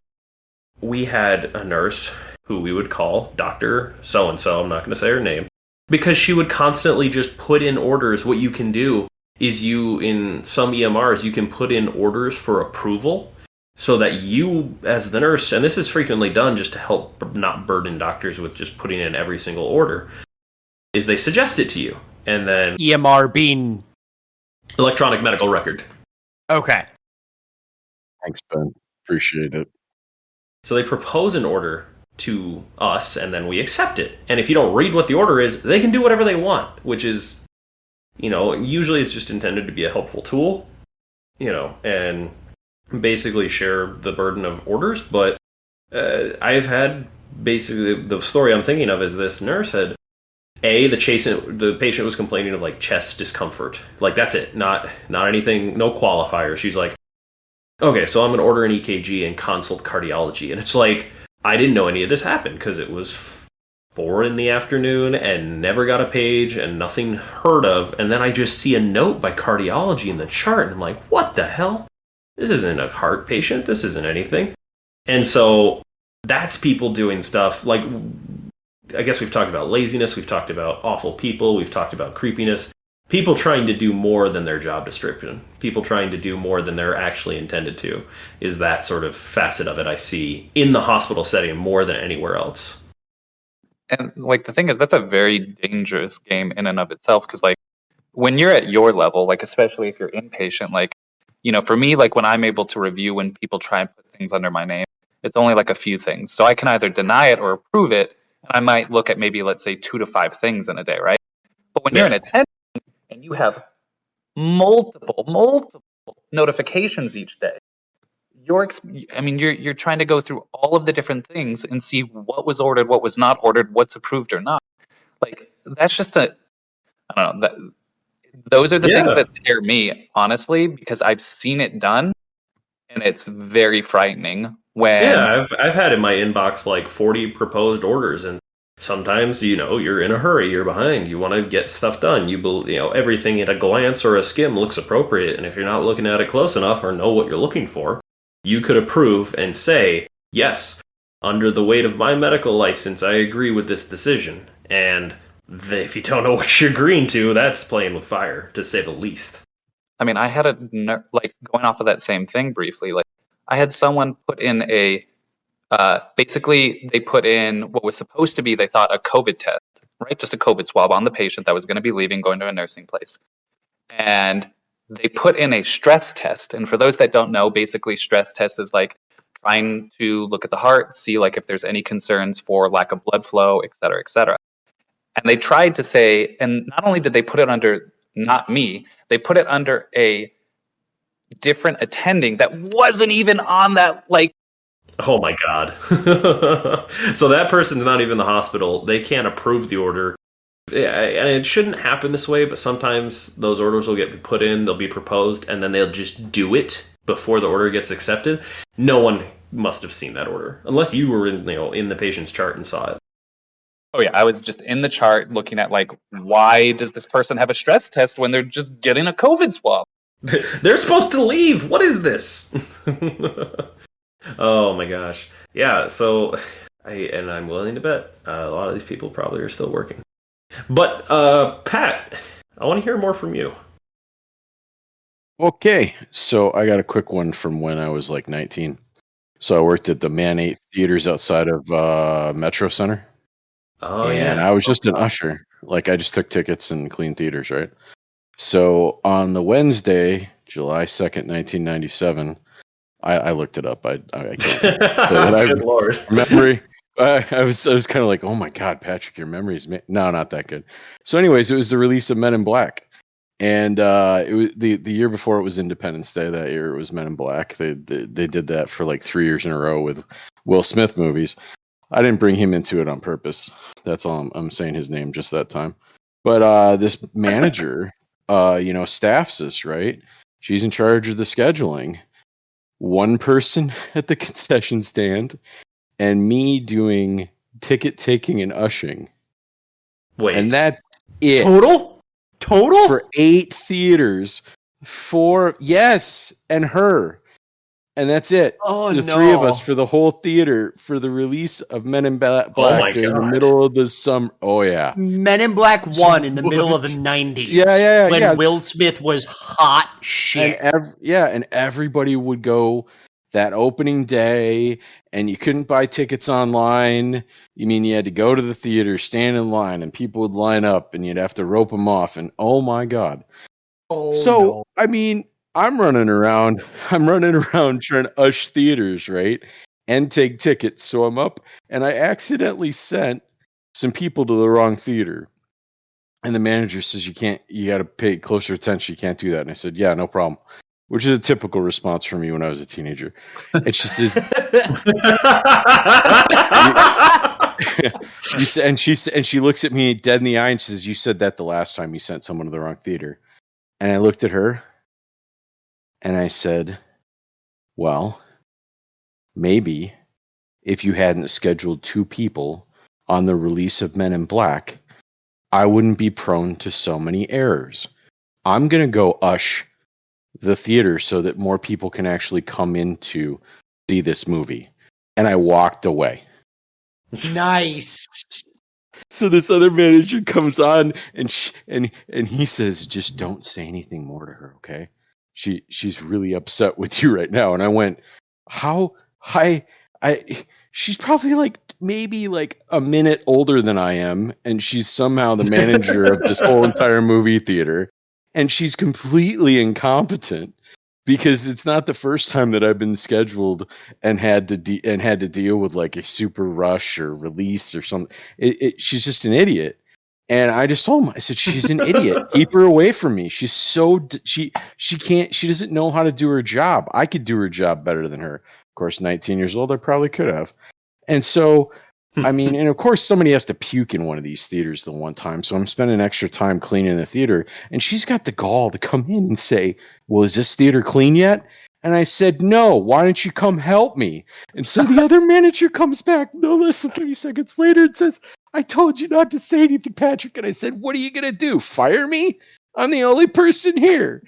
we had a nurse who we would call Dr. So-and-so, I'm not going to say her name, because she would constantly just put in orders. What you can do is in some EMRs, you can put in orders for approval so that you, as the nurse, and this is frequently done just to help not burden doctors with just putting in every single order, is they suggest it to you. And then EMR being electronic medical record. okay. Thanks, Ben. Appreciate it. So they propose an order to us, and then we accept it. And if you don't read what the order is, they can do whatever they want, which is, usually it's just intended to be a helpful tool, and basically share the burden of orders. But I've had basically the story I'm thinking of is this nurse had the patient was complaining of like chest discomfort. Like that's it, not anything, no qualifier. She's like, okay, so I'm going to order an EKG and consult cardiology. And it's like, I didn't know any of this happened because it was 4 p.m. and never got a page and nothing heard of. And then I just see a note by cardiology in the chart. And I'm like, what the hell? This isn't a heart patient. This isn't anything. And so that's people doing stuff like, I guess we've talked about laziness. We've talked about awful people. We've talked about creepiness. People trying to do more than their job description. People trying to do more than they're actually intended to is that sort of facet of it I see in the hospital setting more than anywhere else. And like the thing is, that's a very dangerous game in and of itself, because like when you're at your level, like especially if you're inpatient, like for me, like when I'm able to review when people try and put things under my name, it's only like a few things. So I can either deny it or approve it, and I might look at maybe, let's say, 2 to 5 things in a day, right? But when you're an attendant and you have multiple notifications each day, you're trying to go through all of the different things and see what was ordered, what was not ordered, what's approved or not. Like that's just I don't know. Those are the things that scare me, honestly, because I've seen it done, and it's very frightening. I've had in my inbox like 40 proposed orders, and sometimes you're in a hurry, you're behind, you want to get stuff done. Everything at a glance or a skim looks appropriate, and if you're not looking at it close enough or know what you're looking for, you could approve and say, yes, under the weight of my medical license, I agree with this decision. And if you don't know what you're agreeing to, that's playing with fire, to say the least. I mean, I had like going off of that same thing briefly, like I had someone put in basically they put in what was supposed to be, they thought, a COVID test, right? Just a COVID swab on the patient that was going to be leaving, going to a nursing place. And they put in a stress test. And for those that don't know, basically stress test is like trying to look at the heart, see like if there's any concerns for lack of blood flow, et cetera, et cetera. And they tried to say, and not only did they put it under not me, they put it under a different attending that wasn't even on that, like. Oh my God. So that person's not even in the hospital. They can't approve the order. And it shouldn't happen this way, but sometimes those orders will get put in, they'll be proposed, and then they'll just do it before the order gets accepted. No one must have seen that order, unless you were in the patient's chart and saw it. Oh yeah, I was just in the chart looking at like, why does this person have a stress test when they're just getting a COVID swab? They're supposed to leave. What is this? Oh my gosh. Yeah, so I'm willing to bet a lot of these people probably are still working. But Pat, I want to hear more from you. Okay, so I got a quick one from when I was like 19. So I worked at the Man 8 theaters outside of Metro Center. Oh and yeah. I was just an usher. Like I just took tickets and cleaned theaters, right? So on the Wednesday, July 2nd, 1997, I looked it up. I can't say that I Good lord. memory. I was kind of like, oh my god, Patrick, your memory's no, not that good. So, anyways, it was the release of Men in Black, and it was the year before it was Independence Day. That year it was Men in Black. They did that for like 3 years in a row with Will Smith movies. I didn't bring him into it on purpose. That's all. I'm saying his name just that time. But this manager, staffs us, right? She's in charge of the scheduling. One person at the concession stand, and me doing ticket taking and ushing. Wait. And that's it. Total? For 8 theaters. Yes, and her. And that's it. Oh, the no. 3 of us for the whole theater for the release of Men in Black my during the God. middle of the summer. Oh, yeah. Men in Black 1 in the middle of the 90s. Yeah, when yeah. Will Smith was hot shit. And everybody would go that opening day, and you couldn't buy tickets online. You mean you had to go to the theater, stand in line, and people would line up, and you'd have to rope them off. And oh my god! No. I mean, I'm running around trying to ush theaters, right, and take tickets. So I'm up, and I accidentally sent some people to the wrong theater. And the manager says, you got to pay closer attention. You can't do that. And I said, yeah, no problem. Which is a typical response for me when I was a teenager. And she says, and she looks at me dead in the eye and says, you said that the last time you sent someone to the wrong theater. And I looked at her and I said, well, maybe if you hadn't scheduled 2 people on the release of Men in Black, I wouldn't be prone to so many errors. I'm going to go ush the theater so that more people can actually come in to see this movie. And I walked away. Nice. So this other manager comes on and he says, just don't say anything more to her, okay? She's really upset with you right now. And I went, how? She's probably like maybe like a minute older than I am, and she's somehow the manager of this whole entire movie theater, and she's completely incompetent because it's not the first time that I've been scheduled and had to deal with like a super rush or release or something. She's just an idiot. And I just told him, I said, she's an idiot. Keep her away from me. She's she doesn't know how to do her job. I could do her job better than her. Of course, 19 years old, I probably could have. And so, I mean, and of course, somebody has to puke in one of these theaters the one time. So I'm spending extra time cleaning the theater. And she's got the gall to come in and say, well, is this theater clean yet? And I said, no, why don't you come help me? And so the other manager comes back no less than 30 seconds later and says, I told you not to say anything, Patrick. And I said, what are you going to do? Fire me? I'm the only person here.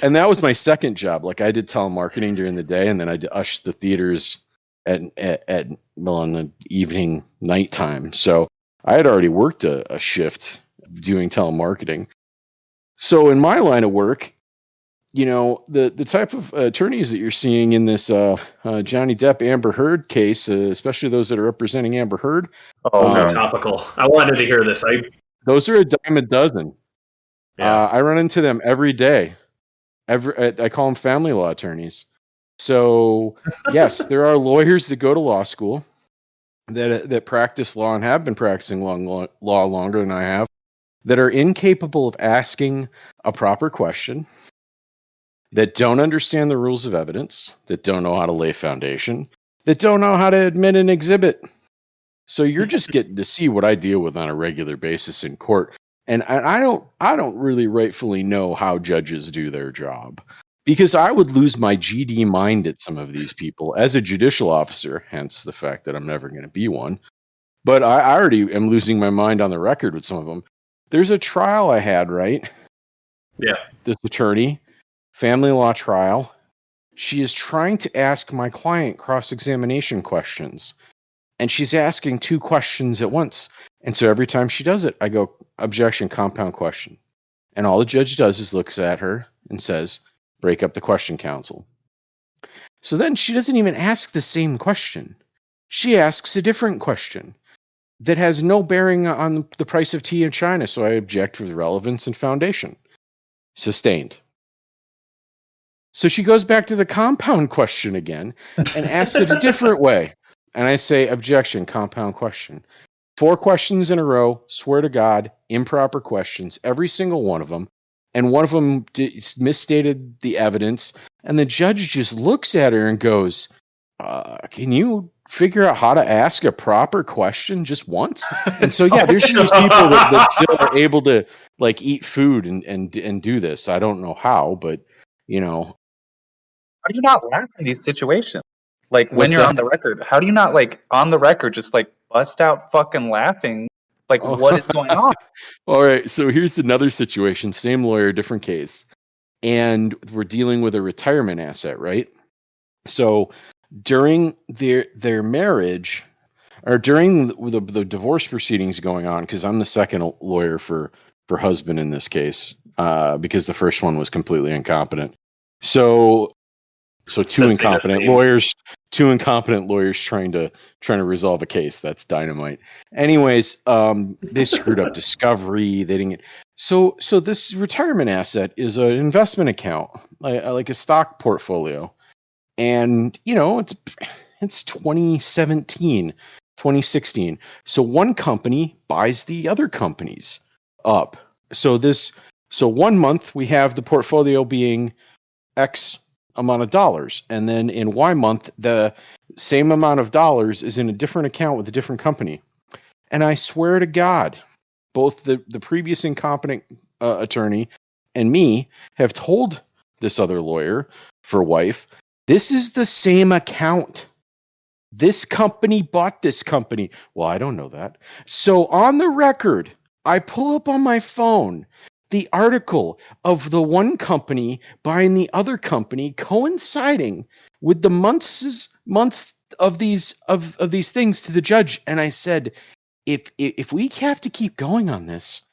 And that was my second job. Like I did telemarketing during the day, and then I ushed the theaters in the evening, nighttime. So I had already worked a shift doing telemarketing. So in my line of work, you know, the type of attorneys that you're seeing in this Johnny Depp Amber Heard case, especially those that are representing Amber Heard. Oh no. Topical. I wanted to hear this. Those are a dime a dozen. Yeah. I run into them every day. I call them family law attorneys. So yes, there are lawyers that go to law school that practice law and have been practicing law longer than I have, that are incapable of asking a proper question, that don't understand the rules of evidence, that don't know how to lay foundation, that don't know how to admit an exhibit. So you're just getting to see what I deal with on a regular basis in court. And I don't really rightfully know how judges do their job, because I would lose my GD mind at some of these people as a judicial officer, hence the fact that I'm never going to be one. But I already am losing my mind on the record with some of them. There's a trial I had, right? Yeah. This attorney, family law trial. She is trying to ask my client cross-examination questions. And she's asking 2 questions at once. And so every time she does it, I go, objection, compound question. And all the judge does is looks at her and says, break up the question, counsel. So then she doesn't even ask the same question. She asks a different question that has no bearing on the price of tea in China, so I object with relevance and foundation. Sustained. So she goes back to the compound question again and asks it a different way. And I say, objection, compound question. 4 questions in a row, swear to God, improper questions, every single one of them. And one of them misstated the evidence. And the judge just looks at her and goes, can you figure out how to ask a proper question just once? And so, yeah, there's these people that still are able to like eat food and do this. I don't know how, but you know. How do you not laugh in these situations? Like when What's you're that? on the record, how do you not like on the record just like bust out fucking laughing? Like Oh. what is going on? All right, so here's another situation, same lawyer, different case. And we're dealing with a retirement asset, right? So during their marriage, or during the divorce proceedings going on, because I'm the second lawyer for husband in this case, because the first one was completely incompetent. So two incompetent lawyers trying to resolve a case. That's dynamite. Anyways, they screwed up discovery. They didn't. So this retirement asset is an investment account, like a stock portfolio, and it's 2017, 2016. So one company buys the other companies up. So 1 month we have the portfolio being X amount of dollars, and then in Y month the same amount of dollars is in a different account with a different company. And I swear to God, both the previous incompetent attorney and me have told this other lawyer for wife, this is the same account. This company bought this company. Well, I don't know that. So on the record, I pull up on my phone the article of the one company buying the other company, coinciding with the months of these things to the judge. And I said, if we have to keep going on this,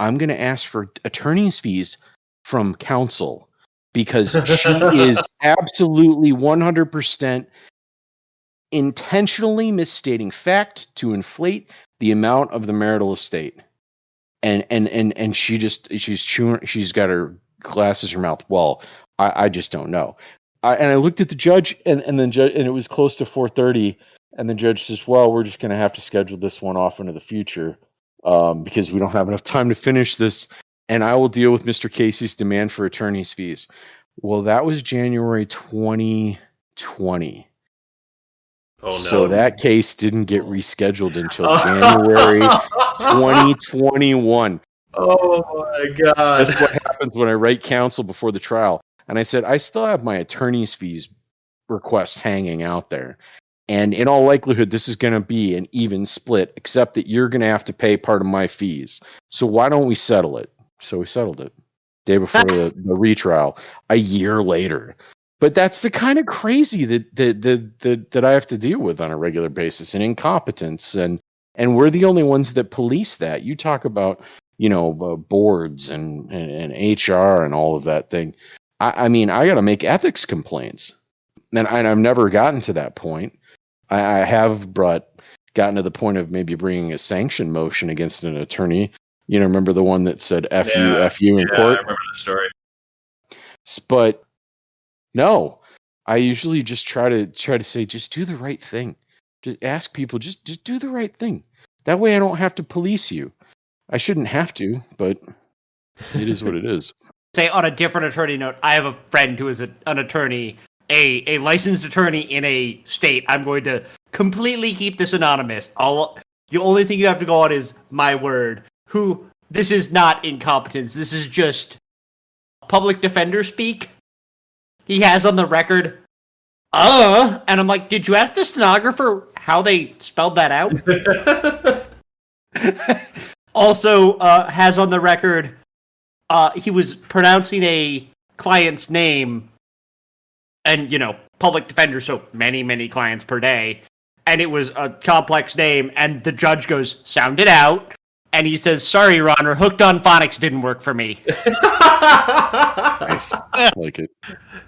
I'm going to ask for attorney's fees from counsel, because she is absolutely 100% intentionally misstating fact to inflate the amount of the marital estate. And she's got her glasses in her mouth. Well, I just don't know. And I looked at the judge, and it was close to 4:30, and the judge says, well, we're just going to have to schedule this one off into the future because we don't have enough time to finish this, and I will deal with Mr. Casey's demand for attorney's fees. Well, that was January 2020. Oh, no. So that case didn't get rescheduled until January 2021. Oh my God. That's what happens when I write counsel before the trial. And I said, I still have my attorney's fees request hanging out there. And in all likelihood, this is going to be an even split, except that you're going to have to pay part of my fees. So why don't we settle it? So we settled it day before the retrial, a year later. But that's the kind of crazy that I have to deal with on a regular basis, and incompetence, and we're the only ones that police that. You talk about boards and HR and all of that thing. I mean, I got to make ethics complaints, and I've never gotten to that point. I have gotten to the point of maybe bringing a sanction motion against an attorney. Remember the one that said "F you" in court? I remember the story. But no, I usually just try to say, just do the right thing. Just ask people, just do the right thing. That way I don't have to police you. I shouldn't have to, but it is what it is. Say on a different attorney note, I have a friend who is an attorney, a licensed attorney in a state. I'm going to completely keep this anonymous. The only thing you have to go on is my word. This is not incompetence. This is just public defender speak. He has on the record, and I'm like, did you ask the stenographer how they spelled that out? Also, has on the record, he was pronouncing a client's name, and, public defender, so many, many clients per day, and it was a complex name, and the judge goes, sound it out, and he says, sorry, Your Honor, hooked on phonics didn't work for me. Nice. I like it.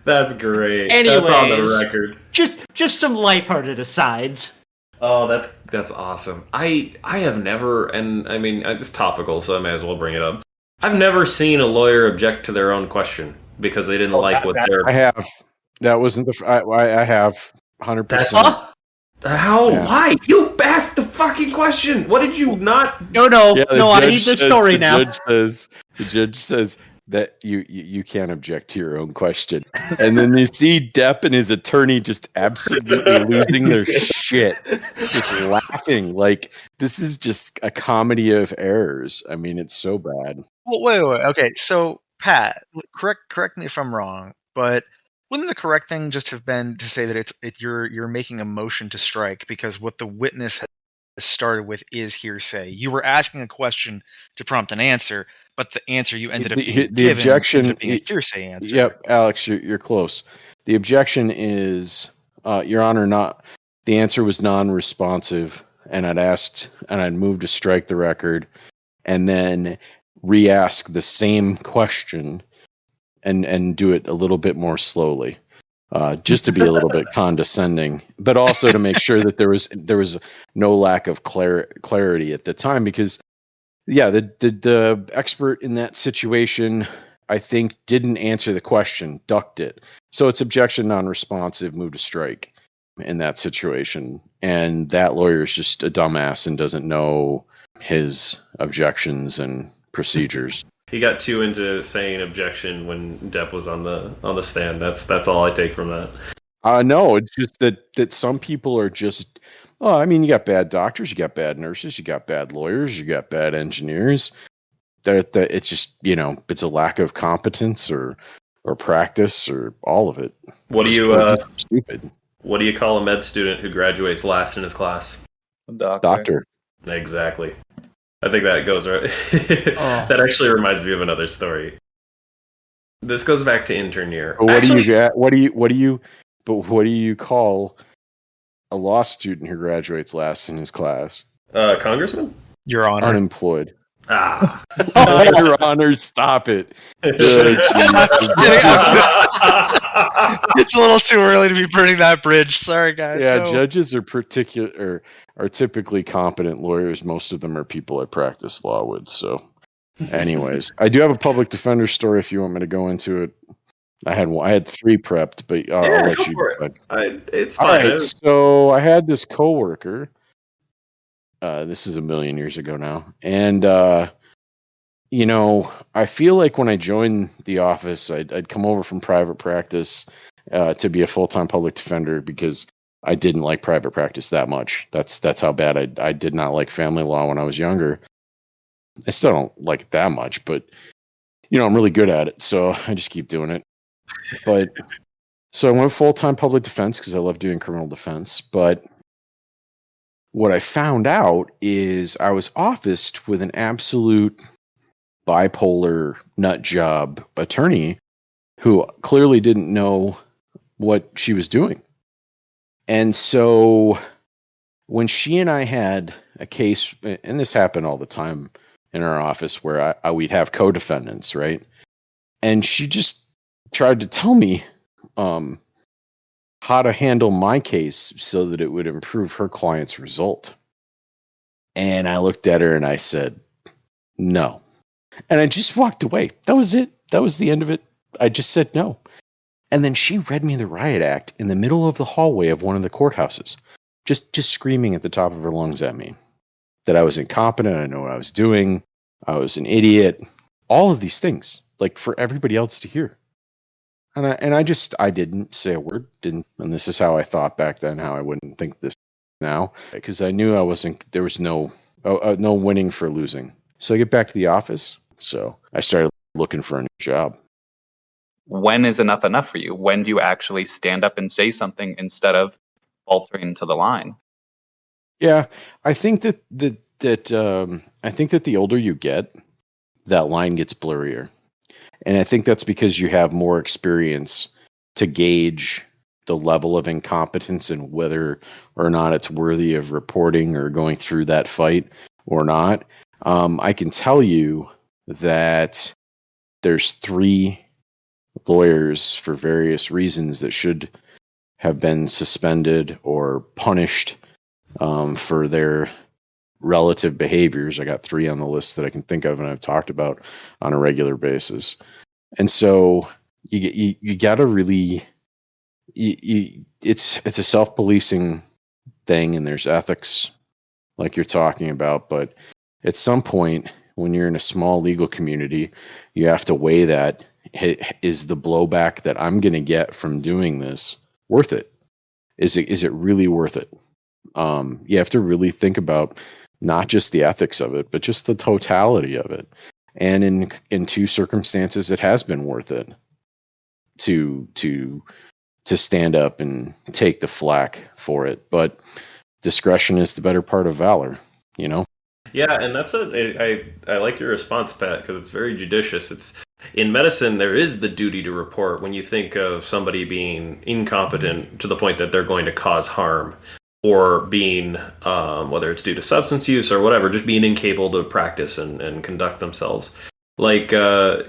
That's great. Anyways, that's on the record. Just some lighthearted asides. Oh, that's awesome. I have never, and I mean it's topical, so I may as well bring it up. I've never seen a lawyer object to their own question because they didn't like what I their. have. That wasn't the. I have 100%. That's how? Yeah. Why? You asked the fucking question. What did you not? No, Yeah, I need the story the now. Judge says that you can't object to your own question, and then you see Depp and his attorney just absolutely losing their shit, just laughing like this is just a comedy of errors. I mean, it's so bad. Well, wait. Okay, so Pat, correct me if I'm wrong, but wouldn't the correct thing just have been to say that you're making a motion to strike because what the witness has started with is hearsay? You were asking a question to prompt an answer, but the answer you ended up being The objection. ended up being a hearsay answer. Yep, Alex, you're close. The objection is, Your Honor, not the answer was non-responsive, and I'd moved to strike the record, and then re-ask the same question and do it a little bit more slowly, just to be a little bit condescending, but also to make sure that there was no lack of clarity at the time, because yeah, the expert in that situation, I think, didn't answer the question, ducked it. So it's objection non-responsive, move to strike in that situation. And that lawyer is just a dumbass and doesn't know his objections and procedures. He got too into saying objection when Depp was on the stand. That's all I take from that. No, it's just that some people are just. Oh, I mean, you got bad doctors, you got bad nurses, you got bad lawyers, you got bad engineers. That it's just it's a lack of competence or practice or all of it. What do Just you stupid what do you call a med student who graduates last in his class? doctor? Exactly. I think that goes right. That actually reminds me of another story. This goes back to intern year. But what do you call a law student who graduates last in his class? Congressman? Your Honor. Unemployed. Ah. Your Honor, stop it. It's a little too early to be burning that bridge. Sorry, guys. Yeah, No. judges are typically competent lawyers. Most of them are people I practice law with. So, anyways, I do have a public defender story if you want me to go into it. I had 3 prepped, but I'll let you for decide. it. It's All fine. right, so I had this coworker. This is a million years ago now, and I feel like when I joined the office, I'd come over from private practice to be a full-time public defender because I didn't like private practice that much. That's how bad I did not like family law when I was younger. I still don't like it that much, but I'm really good at it, so I just keep doing it. But so I went full-time public defense because I love doing criminal defense. But what I found out is I was officed with an absolute bipolar nut job attorney who clearly didn't know what she was doing. And so when she and I had a case, and this happened all the time in our office where we'd have co-defendants, right? And she just tried to tell me how to handle my case so that it would improve her client's result. And I looked at her and I said, no. And I just walked away. That was it. That was the end of it. I just said no. And then she read me the riot act in the middle of the hallway of one of the courthouses, just screaming at the top of her lungs at me that I was incompetent, I know what I was doing, I was an idiot, all of these things, like for everybody else to hear. And I didn't say a word, and this is how I thought back then, how I wouldn't think this now, because I knew there was no winning for losing. So I get back to the office, so I started looking for a new job. When is enough for you? When do you actually stand up and say something instead of faltering to the line? Yeah, I think that the older you get, that line gets blurrier. And I think that's because you have more experience to gauge the level of incompetence and whether or not it's worthy of reporting or going through that fight or not. I can tell you that there's 3 lawyers for various reasons that should have been suspended or punished for their relative behaviors. I got 3 on the list that I can think of and I've talked about on a regular basis. And so you got to really, it's a self-policing thing, and there's ethics like you're talking about. But at some point, when you're in a small legal community, you have to weigh that. Is the blowback that I'm going to get from doing this worth it? Is it really worth it? You have to really think about not just the ethics of it, but just the totality of it. And in 2 circumstances, it has been worth it to stand up and take the flack for it. But discretion is the better part of valor, you know? Yeah, and I like your response, Pat, because it's very judicious. It's in medicine, there is the duty to report when you think of somebody being incompetent to the point that they're going to cause harm, or being, whether it's due to substance use or whatever, just being incapable to practice and conduct themselves. Like, I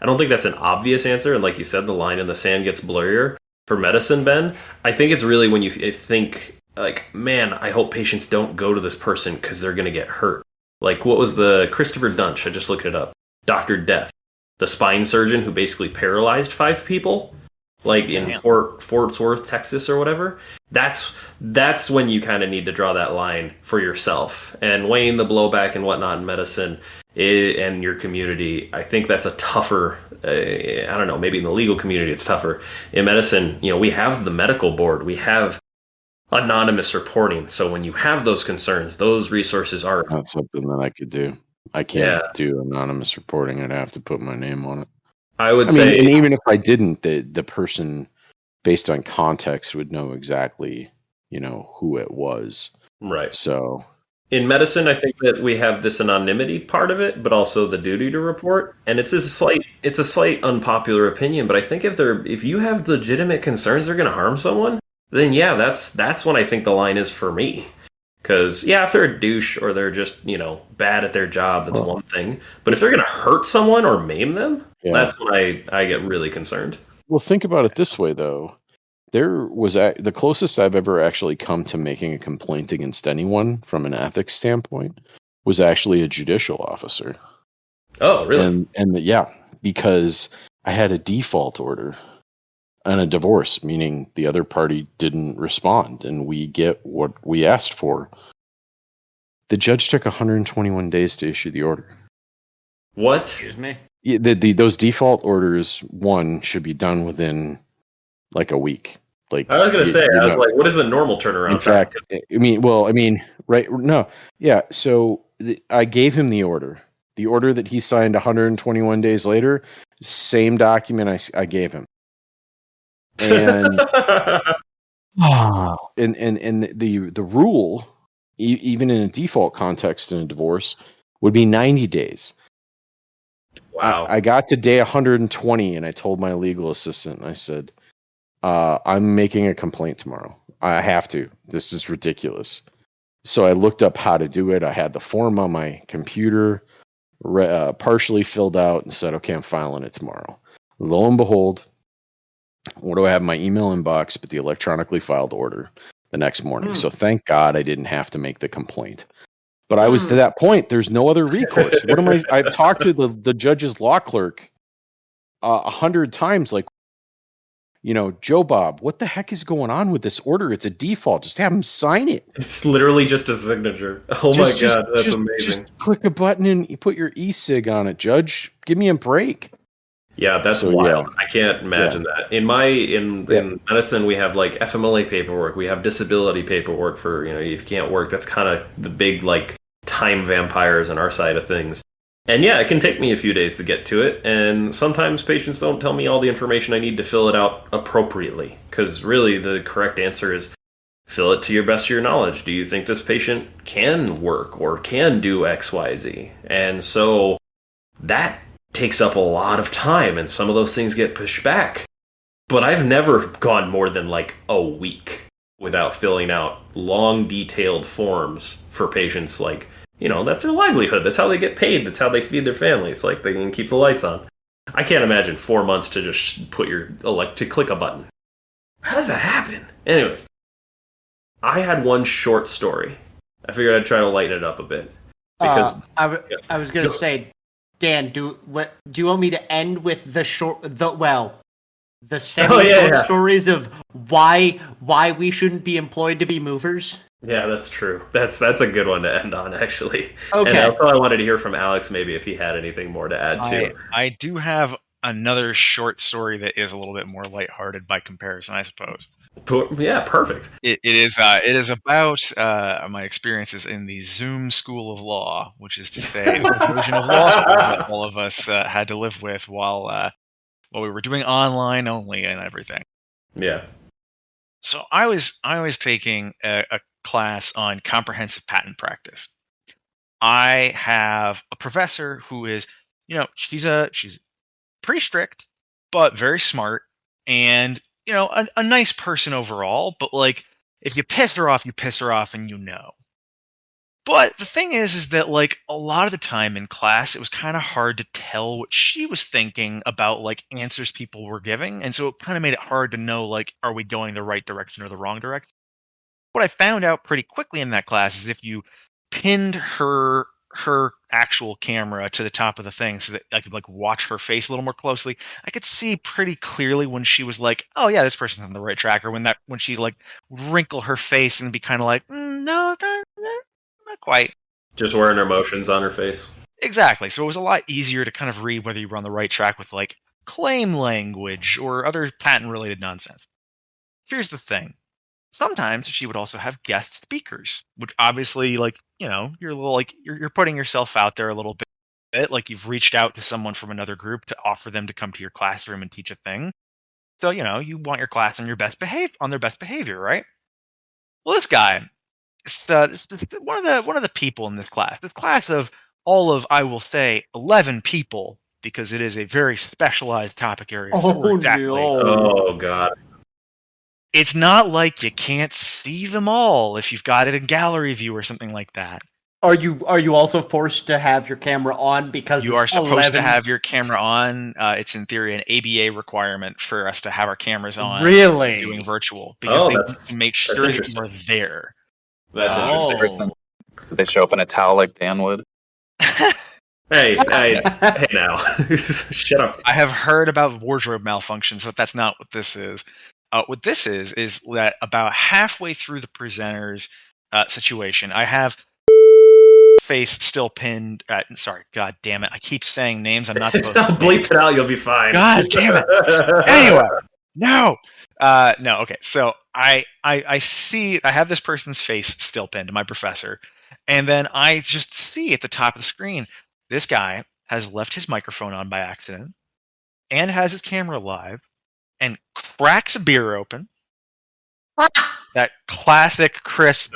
don't think that's an obvious answer. And like you said, the line in the sand gets blurrier. For medicine, Ben, I think it's really when you think, like, man, I hope patients don't go to this person because they're going to get hurt. Like, what was the Christopher Dunch? I just looked it up. Dr. Death, the spine surgeon who basically paralyzed 5 people, like in Fort Worth, Texas, or whatever. That's when you kind of need to draw that line for yourself. And weighing the blowback and whatnot in medicine and your community, I think that's a tougher. I don't know. Maybe in the legal community it's tougher. In medicine, we have the medical board. We have anonymous reporting. So when you have those concerns, those resources are Not something that I could do. I can't do anonymous reporting. I'd have to put my name on it. I mean, and even if I didn't, the person, based on context, would know exactly, who it was. Right. So in medicine, I think that we have this anonymity part of it, but also the duty to report. And it's a slight unpopular opinion, but I think if you have legitimate concerns they're going to harm someone, then yeah, that's when I think the line is for me. Because if they're a douche or they're just bad at their job, that's one thing. But if they're going to hurt someone or maim them, that's when I get really concerned. Well, think about it this way, though. There was the closest I've ever actually come to making a complaint against anyone from an ethics standpoint was actually a judicial officer. Oh, really? And because I had a default order on a divorce, meaning the other party didn't respond and we get what we asked for. The judge took 121 days to issue the order. What? Excuse me? Those default orders, one, should be done within like a week. Like, I was going to say, I was like, what is the normal turnaround? In fact, right? No, yeah. So I gave him the order that he signed 121 days later. Same document I gave him, and the rule, even in a default context in a divorce, would be 90 days. Wow. I got to day 120, and I told my legal assistant, I said, I'm making a complaint tomorrow. I have to. This is ridiculous. So I looked up how to do it. I had the form on my computer, partially filled out, and said, okay, I'm filing it tomorrow. Lo and behold, what do I have in my email inbox but the electronically filed order the next morning? So thank God I didn't have to make the complaint. But I was to that point. There's no other recourse. What am I? I've talked to the judge's law clerk 100 times. Like, Joe Bob, what the heck is going on with this order? It's a default. Just have him sign it. It's literally just a signature. Oh my God, that's amazing. Just click a button and you put your e-cig on it, Judge. Give me a break. Yeah, that's wild. I can't imagine that. In medicine, we have like FMLA paperwork. We have disability paperwork for, if you can't work. That's kind of the big like time vampires on our side of things. And yeah, it can take me a few days to get to it. And sometimes patients don't tell me all the information I need to fill it out appropriately. Because really the correct answer is fill it to your best of your knowledge. Do you think this patient can work or can do X, Y, Z? And so that takes up a lot of time, and some of those things get pushed back. But I've never gone more than like a week without filling out long, detailed forms for patients. Like, that's their livelihood. That's how they get paid. That's how they feed their families. Like, they can keep the lights on. I can't imagine 4 months to just put to click a button. How does that happen? Anyways, I had one short story. I figured I'd try to lighten it up a bit. Because I was gonna say, Dan, do you want me to end with the semi-short stories of why we shouldn't be employed to be movers? Yeah, that's true. That's a good one to end on, actually. Okay. And also I wanted to hear from Alex, maybe, if he had anything more to add, too. I do have another short story that is a little bit more lighthearted by comparison, I suppose. Yeah, perfect. It is about my experiences in the Zoom School of Law, which is to say the version of law school that all of us had to live with while we were doing online only and everything. Yeah. So I was taking a class on comprehensive patent practice. I have a professor who is, she's pretty strict, but very smart, and a nice person overall. But like, if you piss her off, and But the thing is that like a lot of the time in class, it was kind of hard to tell what she was thinking about like answers people were giving, and so it kind of made it hard to know like, are we going the right direction or the wrong direction? What I found out pretty quickly in that class is if you pinned her actual camera to the top of the thing so that I could like watch her face a little more closely, I could see pretty clearly when she was like, "Oh yeah, this person's on the right track," or when she like wrinkle her face and be kind of like, "No, not quite." Just wearing her emotions on her face. Exactly. So it was a lot easier to kind of read whether you were on the right track with like claim language or other patent related nonsense. Here's the thing. Sometimes she would also have guest speakers, which obviously, like, you're a little like you're putting yourself out there a little bit, like you've reached out to someone from another group to offer them to come to your classroom and teach a thing. So, you want your class on their best behavior, right? Well, this guy, this one of the people in this class of all of, I will say, 11 people, because it is a very specialized topic area. Oh, no. Oh, God. It's not like you can't see them all if you've got it in gallery view or something like that. Are you also forced to have your camera on because you are supposed to have your camera on? It's in theory an ABA requirement for us to have our cameras on. Really? Doing virtual because they want to make sure that you are there. That's interesting. Did they show up in a towel like Dan would? Hey now. Shut up. I have heard about wardrobe malfunctions, but that's not what this is. What this is that about halfway through the presenter's situation, I have face still pinned. Sorry, God damn it! I keep saying names I'm not supposed to. Bleep it out. You'll be fine. God damn it! Anyway, no. Okay. So I see. I have this person's face still pinned to my professor, and then I just see at the top of the screen this guy has left his microphone on by accident and has his camera live. And cracks a beer open. That classic crisp.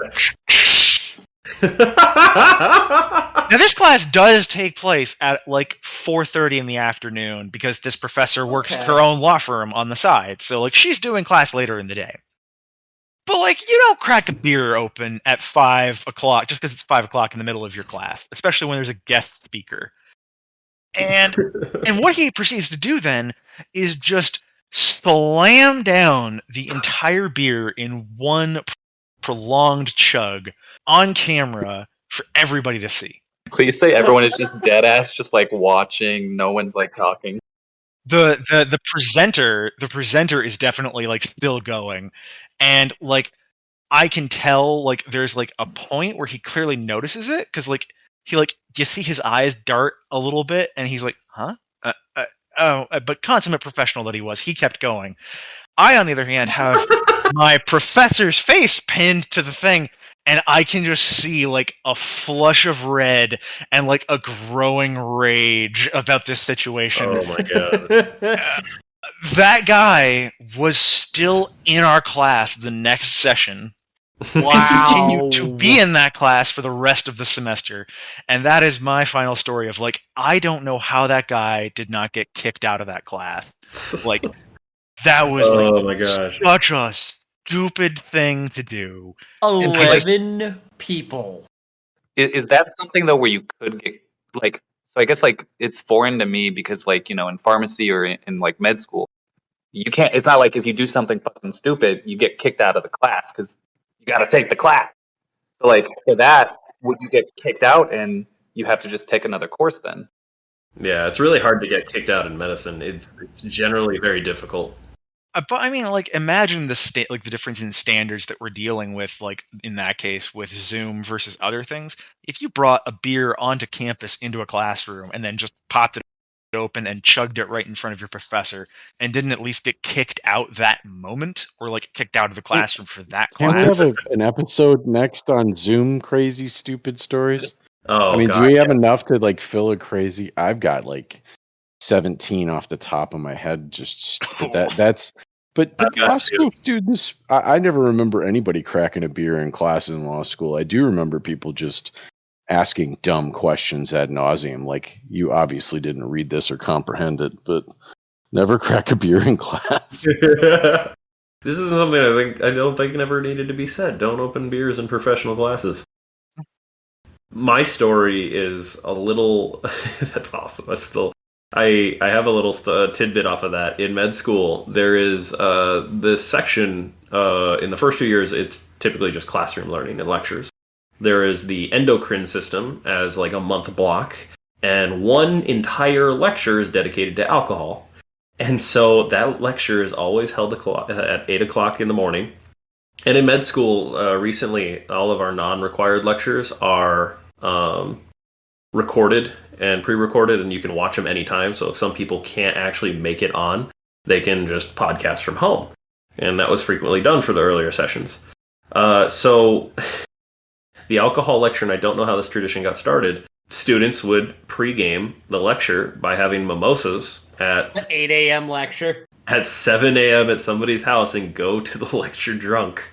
Now, this class does take place at like 4:30 in the afternoon because this professor works her own law firm on the side. So, like, she's doing class later in the day. But, like, you don't crack a beer open at 5 o'clock just because it's 5 o'clock in the middle of your class, especially when there's a guest speaker. And what he proceeds to do then is just slam down the entire beer in one prolonged chug on camera for everybody to see. Please say everyone is just dead ass, just like watching. No one's like talking. The presenter is definitely like still going, and like I can tell like there's like a point where he clearly notices it because like he like you see his eyes dart a little bit, and he's like, huh. But consummate professional that he was, he kept going. I, on the other hand, have my professor's face pinned to the thing, and I can just see like a flush of red and like a growing rage about this situation. Oh my God. That guy was still in our class the next session. Wow. And continued to be in that class for the rest of the semester. And that is my final story of like, I don't know how that guy did not get kicked out of that class. Like, that was my gosh. such a stupid thing to do. 11 people. Is that something though where you could get like? So I guess like it's foreign to me because like in pharmacy or in like med school, you can't. It's not like if you do something fucking stupid, you get kicked out of the class because you got to take the class. So, like, for that, would you get kicked out and you have to just take another course then? Yeah, it's really hard to get kicked out in medicine. It's generally very difficult. But I mean, like, imagine the difference in standards that we're dealing with, like in that case with Zoom versus other things. If you brought a beer onto campus into a classroom and then just popped it open and chugged it right in front of your professor and didn't at least get kicked out that moment or like kicked out of the classroom for that Can we class. have an episode next on Zoom crazy stupid stories? Oh, I mean, do God, we have yeah. enough to like fill a crazy? I've got like 17 off the top of my head. But I've got law two. school students, I never remember anybody cracking a beer in class in law school. I do remember people just asking dumb questions ad nauseum. Like, you obviously didn't read this or comprehend it, but never crack a beer in class. This is something I don't think never needed to be said. Don't open beers in professional classes. My story is a little. That's awesome. I have a little tidbit off of that. In med school, there is this section in the first 2 years. It's typically just classroom learning and lectures. There is the endocrine system as like a month block, and one entire lecture is dedicated to alcohol. And so that lecture is always held at 8 o'clock in the morning. And in med school, recently, all of our non-required lectures are recorded and pre-recorded, and you can watch them anytime. So if some people can't actually make it on, they can just podcast from home. And that was frequently done for the earlier sessions. So the alcohol lecture, and I don't know how this tradition got started, students would pre-game the lecture by having mimosas at 8 a.m. lecture. At 7 a.m. at somebody's house and go to the lecture drunk.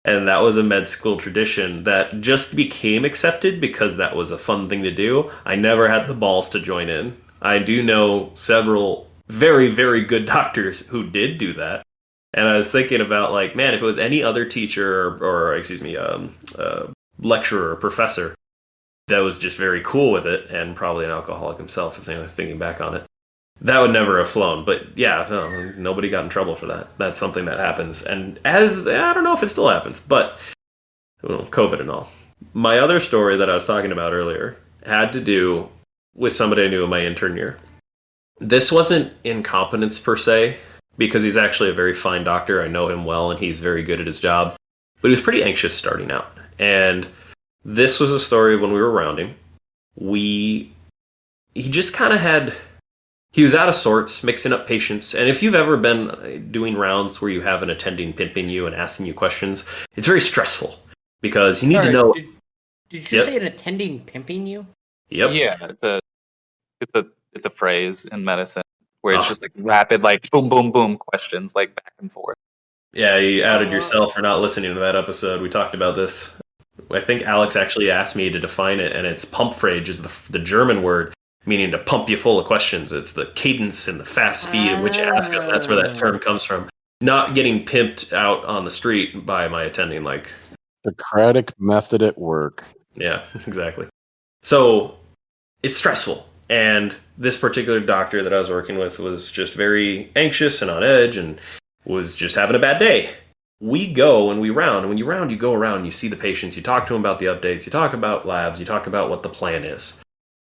And that was a med school tradition that just became accepted because that was a fun thing to do. I never had the balls to join in. I do know several very, very good doctors who did do that. And I was thinking about, like, man, if it was any other teacher or lecturer or professor that was just very cool with it, and probably an alcoholic himself, if I'm thinking back on it, that would never have flown. But yeah, no, nobody got in trouble for that. That's something that happens. And I don't know if it still happens, but COVID and all. My other story that I was talking about earlier had to do with somebody I knew in my intern year. This wasn't incompetence per se, because he's actually a very fine doctor. I know him well, and he's very good at his job. But he was pretty anxious starting out. And this was a story of when we were rounding. He just kind of had... He was out of sorts, mixing up patients. And if you've ever been doing rounds where you have an attending pimping you and asking you questions, it's very stressful because you need to know. Did you say an attending pimping you? Yep. Yeah, it's a phrase in medicine where it's just like rapid, like boom, boom, boom questions, like back and forth. Yeah, you outed yourself for not listening to that episode. We talked about this. I think Alex actually asked me to define it, and it's Pumpphrase is the German word, meaning to pump you full of questions. It's the cadence and the fast speed in which you ask them. That's where that term comes from. Not getting pimped out on the street by my attending, like... Socratic method at work. Yeah, exactly. So, it's stressful. And this particular doctor that I was working with was just very anxious and on edge and was just having a bad day. We go and we round. And when you round, you go around, you see the patients, you talk to them about the updates, you talk about labs, you talk about what the plan is.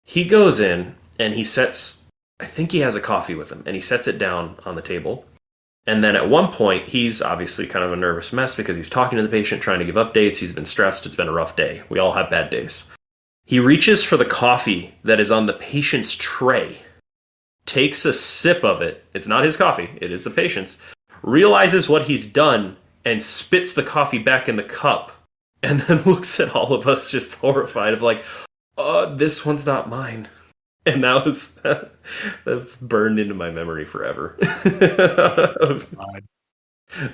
He goes in and he sets, I think he has a coffee with him, and he sets it down on the table. And then at one point, he's obviously kind of a nervous mess because he's talking to the patient, trying to give updates. He's been stressed. It's been a rough day. We all have bad days. He reaches for the coffee that is on the patient's tray, takes a sip of it. It's not his coffee. It is the patient's. Realizes what he's done and spits the coffee back in the cup. And then looks at all of us just horrified of like, this one's not mine. And that's burned into my memory forever.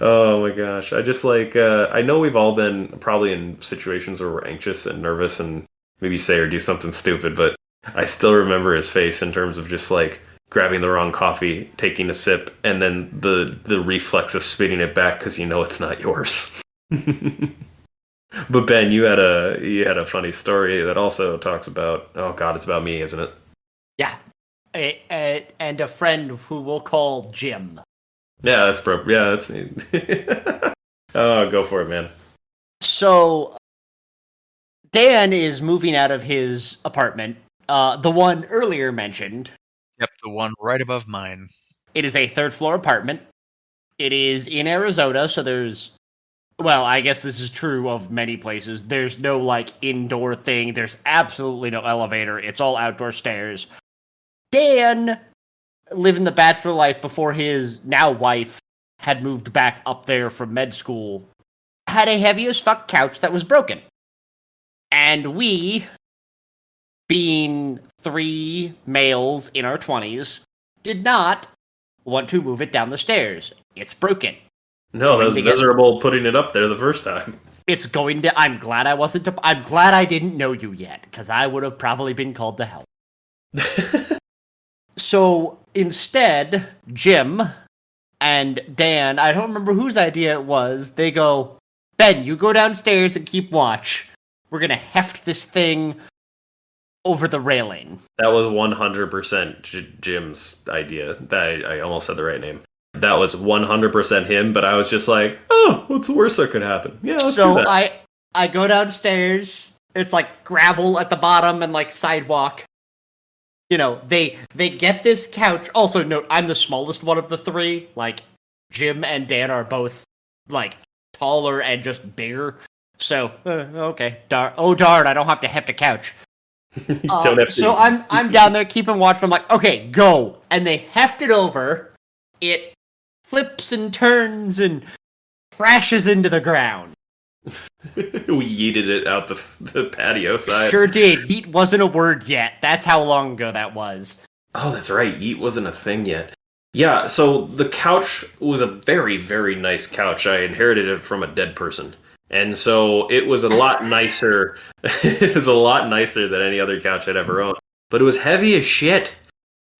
Oh my gosh. I just like, I know we've all been probably in situations where we're anxious and nervous and maybe say or do something stupid, but I still remember his face in terms of just like grabbing the wrong coffee, taking a sip, and then the reflex of spitting it back because you know it's not yours. But Ben, you had a funny story that also talks about, oh God, it's about me, isn't it? Yeah. And a friend who we'll call Jim. Yeah, that's Oh, go for it, man. So Dan is moving out of his apartment, the one earlier mentioned. Yep, the one right above mine. It is a third-floor apartment. It is in Arizona, so there's... Well, I guess this is true of many places. There's no, like, indoor thing. There's absolutely no elevator. It's all outdoor stairs. Dan, living the bachelor life before his now wife had moved back up there from med school, had a heavy as fuck couch that was broken. And we, being 3 males in our 20s, did not want to move it down the stairs. It's broken. No, that was miserable putting it up there the first time. It's going to... I'm glad I wasn't... I'm glad I didn't know you yet, because I would have probably been called to help. So, instead, Jim and Dan, I don't remember whose idea it was, they go, Ben, you go downstairs and keep watch. We're going to heft this thing over the railing. That was 100% Jim's idea. I almost said the right name. That was 100% him, but I was just like, oh, what's the worst that could happen? Yeah, let's do that. I go downstairs. It's like gravel at the bottom and like sidewalk. You know, they get this couch. Also, note, I'm the smallest one of the 3. Like, Jim and Dan are both, like, taller and just bigger. So, okay. Darn, I don't have to heft a couch. Don't have to. So I'm down there keeping watch. I'm like, okay, go. And they heft it over. It flips and turns and crashes into the ground. We yeeted it out the patio side. Sure did. Yeet wasn't a word yet. That's how long ago that was. Oh, that's right. Yeet wasn't a thing yet. Yeah, so the couch was a very, very nice couch. I inherited it from a dead person. And so it was a lot nicer. It was a lot nicer than any other couch I'd ever owned. But it was heavy as shit.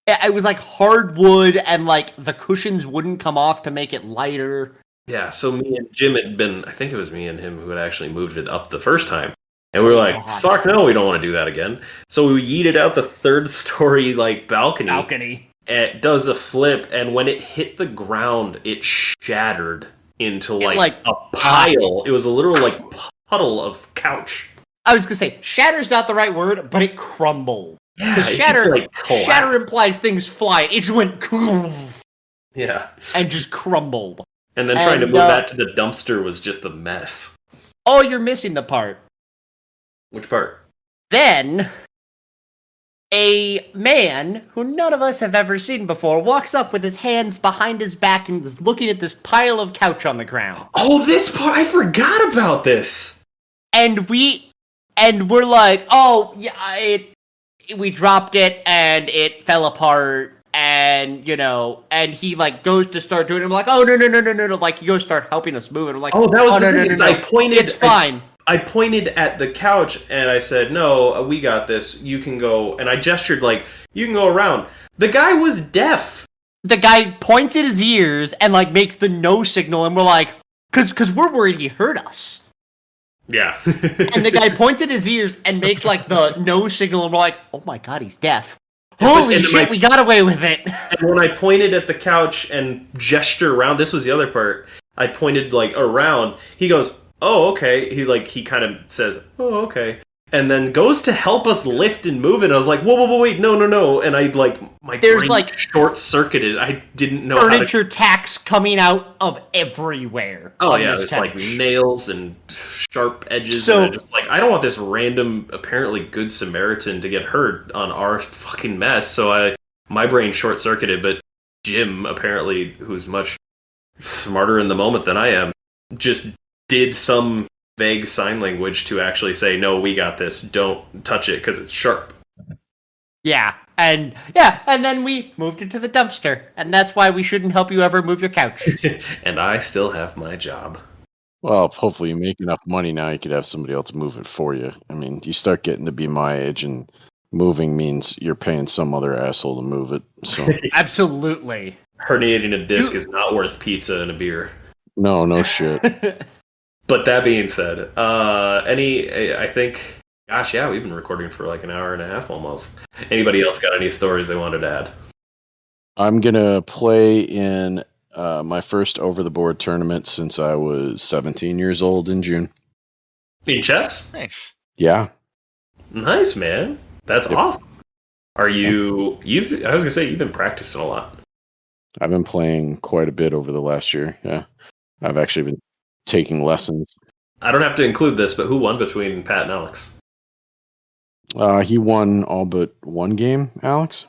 It was like hardwood, and like the cushions wouldn't come off to make it lighter. Yeah, so me and Jim had been, I think it was me and him who had actually moved it up the first time. And we were like, fuck no, we don't want to do that again. So we yeeted out the 3rd story, like, balcony. It does a flip, and when it hit the ground, it shattered into, like a pile. It was a literal, like, puddle of couch. I was gonna say, shatter's not the right word, but it crumbled. Yeah, Because shatter implies things fly. It just went... Yeah. And just crumbled. And then trying to move that to the dumpster was just a mess. Oh, you're missing the part. Which part? Then, a man who none of us have ever seen before walks up with his hands behind his back and is looking at this pile of couch on the ground. Oh, this part! I forgot about this! And we're like, oh, yeah, we dropped it and it fell apart. And, you know, and he, like, goes to start doing it. I'm like, oh, no. Like, he goes to start helping us move it. I'm like, oh, that was the thing. No. I pointed, it's fine. I pointed at the couch, and I said, no, we got this. You can go. And I gestured, like, you can go around. The guy was deaf. The guy points at his ears and, like, makes the no signal. And we're like, because we're worried he heard us. Yeah. And the guy points at his ears and makes, like, the no signal. And we're like, oh, my God, he's deaf. Holy shit, we got away with it. And when I pointed at the couch and gestured around, this was the other part. I pointed, like, around. He goes, oh, okay. He kind of says, oh, okay. And then goes to help us lift and move it. I was like, whoa, wait, no. And I, like, my brain like short-circuited. I didn't know furniture tacks coming out of everywhere. Oh, yeah, there's, like, nails and sharp edges. So, and I don't want this random, apparently good Samaritan to get hurt on our fucking mess. So my brain short-circuited, but Jim, apparently, who's much smarter in the moment than I am, just did some vague sign language to actually say, no, we got this, don't touch it because it's sharp. Yeah, and then we moved it to the dumpster, and that's why we shouldn't help you ever move your couch. And I still have my job. Well, hopefully you make enough money now you could have somebody else move it for you. I mean, you start getting to be my age, and moving means you're paying some other asshole to move it. So Absolutely. Herniating a disc is not worth pizza and a beer. No shit. But that being said, I think, gosh, yeah, we've been recording for like an hour and a half almost. Anybody else got any stories they wanted to add? I'm going to play in my first over-the-board tournament since I was 17 years old in June. In chess? Nice. Yeah. Nice, man. That's Yep. awesome. Are you? I was gonna say you've been practicing a lot. I've been playing quite a bit over the last year. Yeah. I've actually been taking lessons. I don't have to include this, but who won between Pat and Alex? He won all but one game, Alex.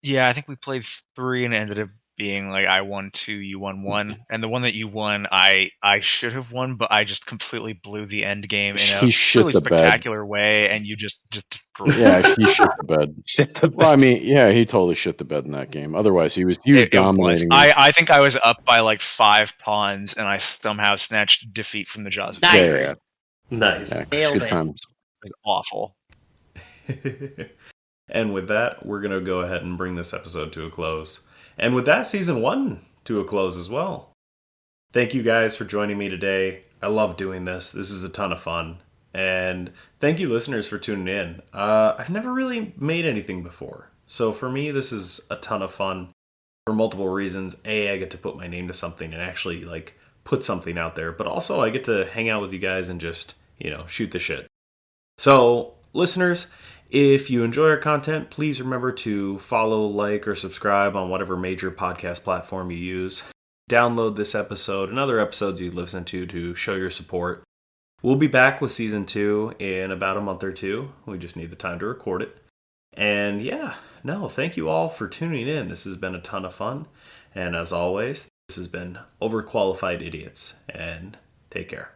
Yeah, I think we played 3 and it ended up being like I won 2, you won 1. And the one that you won, I should have won, but I just completely blew the end game in a He shit really the bed. spectacular way, and you just destroyed Yeah, it. he shit the bed. Shit the Well, I mean, yeah, he totally shit the bed in that game. Otherwise, he was It dominating. I think I was up by like 5 pawns, and I somehow snatched defeat from the jaws of Nice. victory. Yeah, Nice. yeah. Nailed Good it. times. It was awful. And with that, we're going to go ahead and bring this episode to a close. And with that, season 1 to a close as well. Thank you guys for joining me today. I love doing this. This is a ton of fun. And thank you, listeners, for tuning in. I've never really made anything before. So for me, this is a ton of fun for multiple reasons. A, I get to put my name to something and actually like put something out there. But also I get to hang out with you guys and just, shoot the shit. So, listeners, if you enjoy our content, please remember to follow, like, or subscribe on whatever major podcast platform you use. Download this episode and other episodes you listen to show your support. We'll be back with season 2 in about a month or two. We just need the time to record it. And thank you all for tuning in. This has been a ton of fun. And as always, this has been Overqualified Idiots. And take care.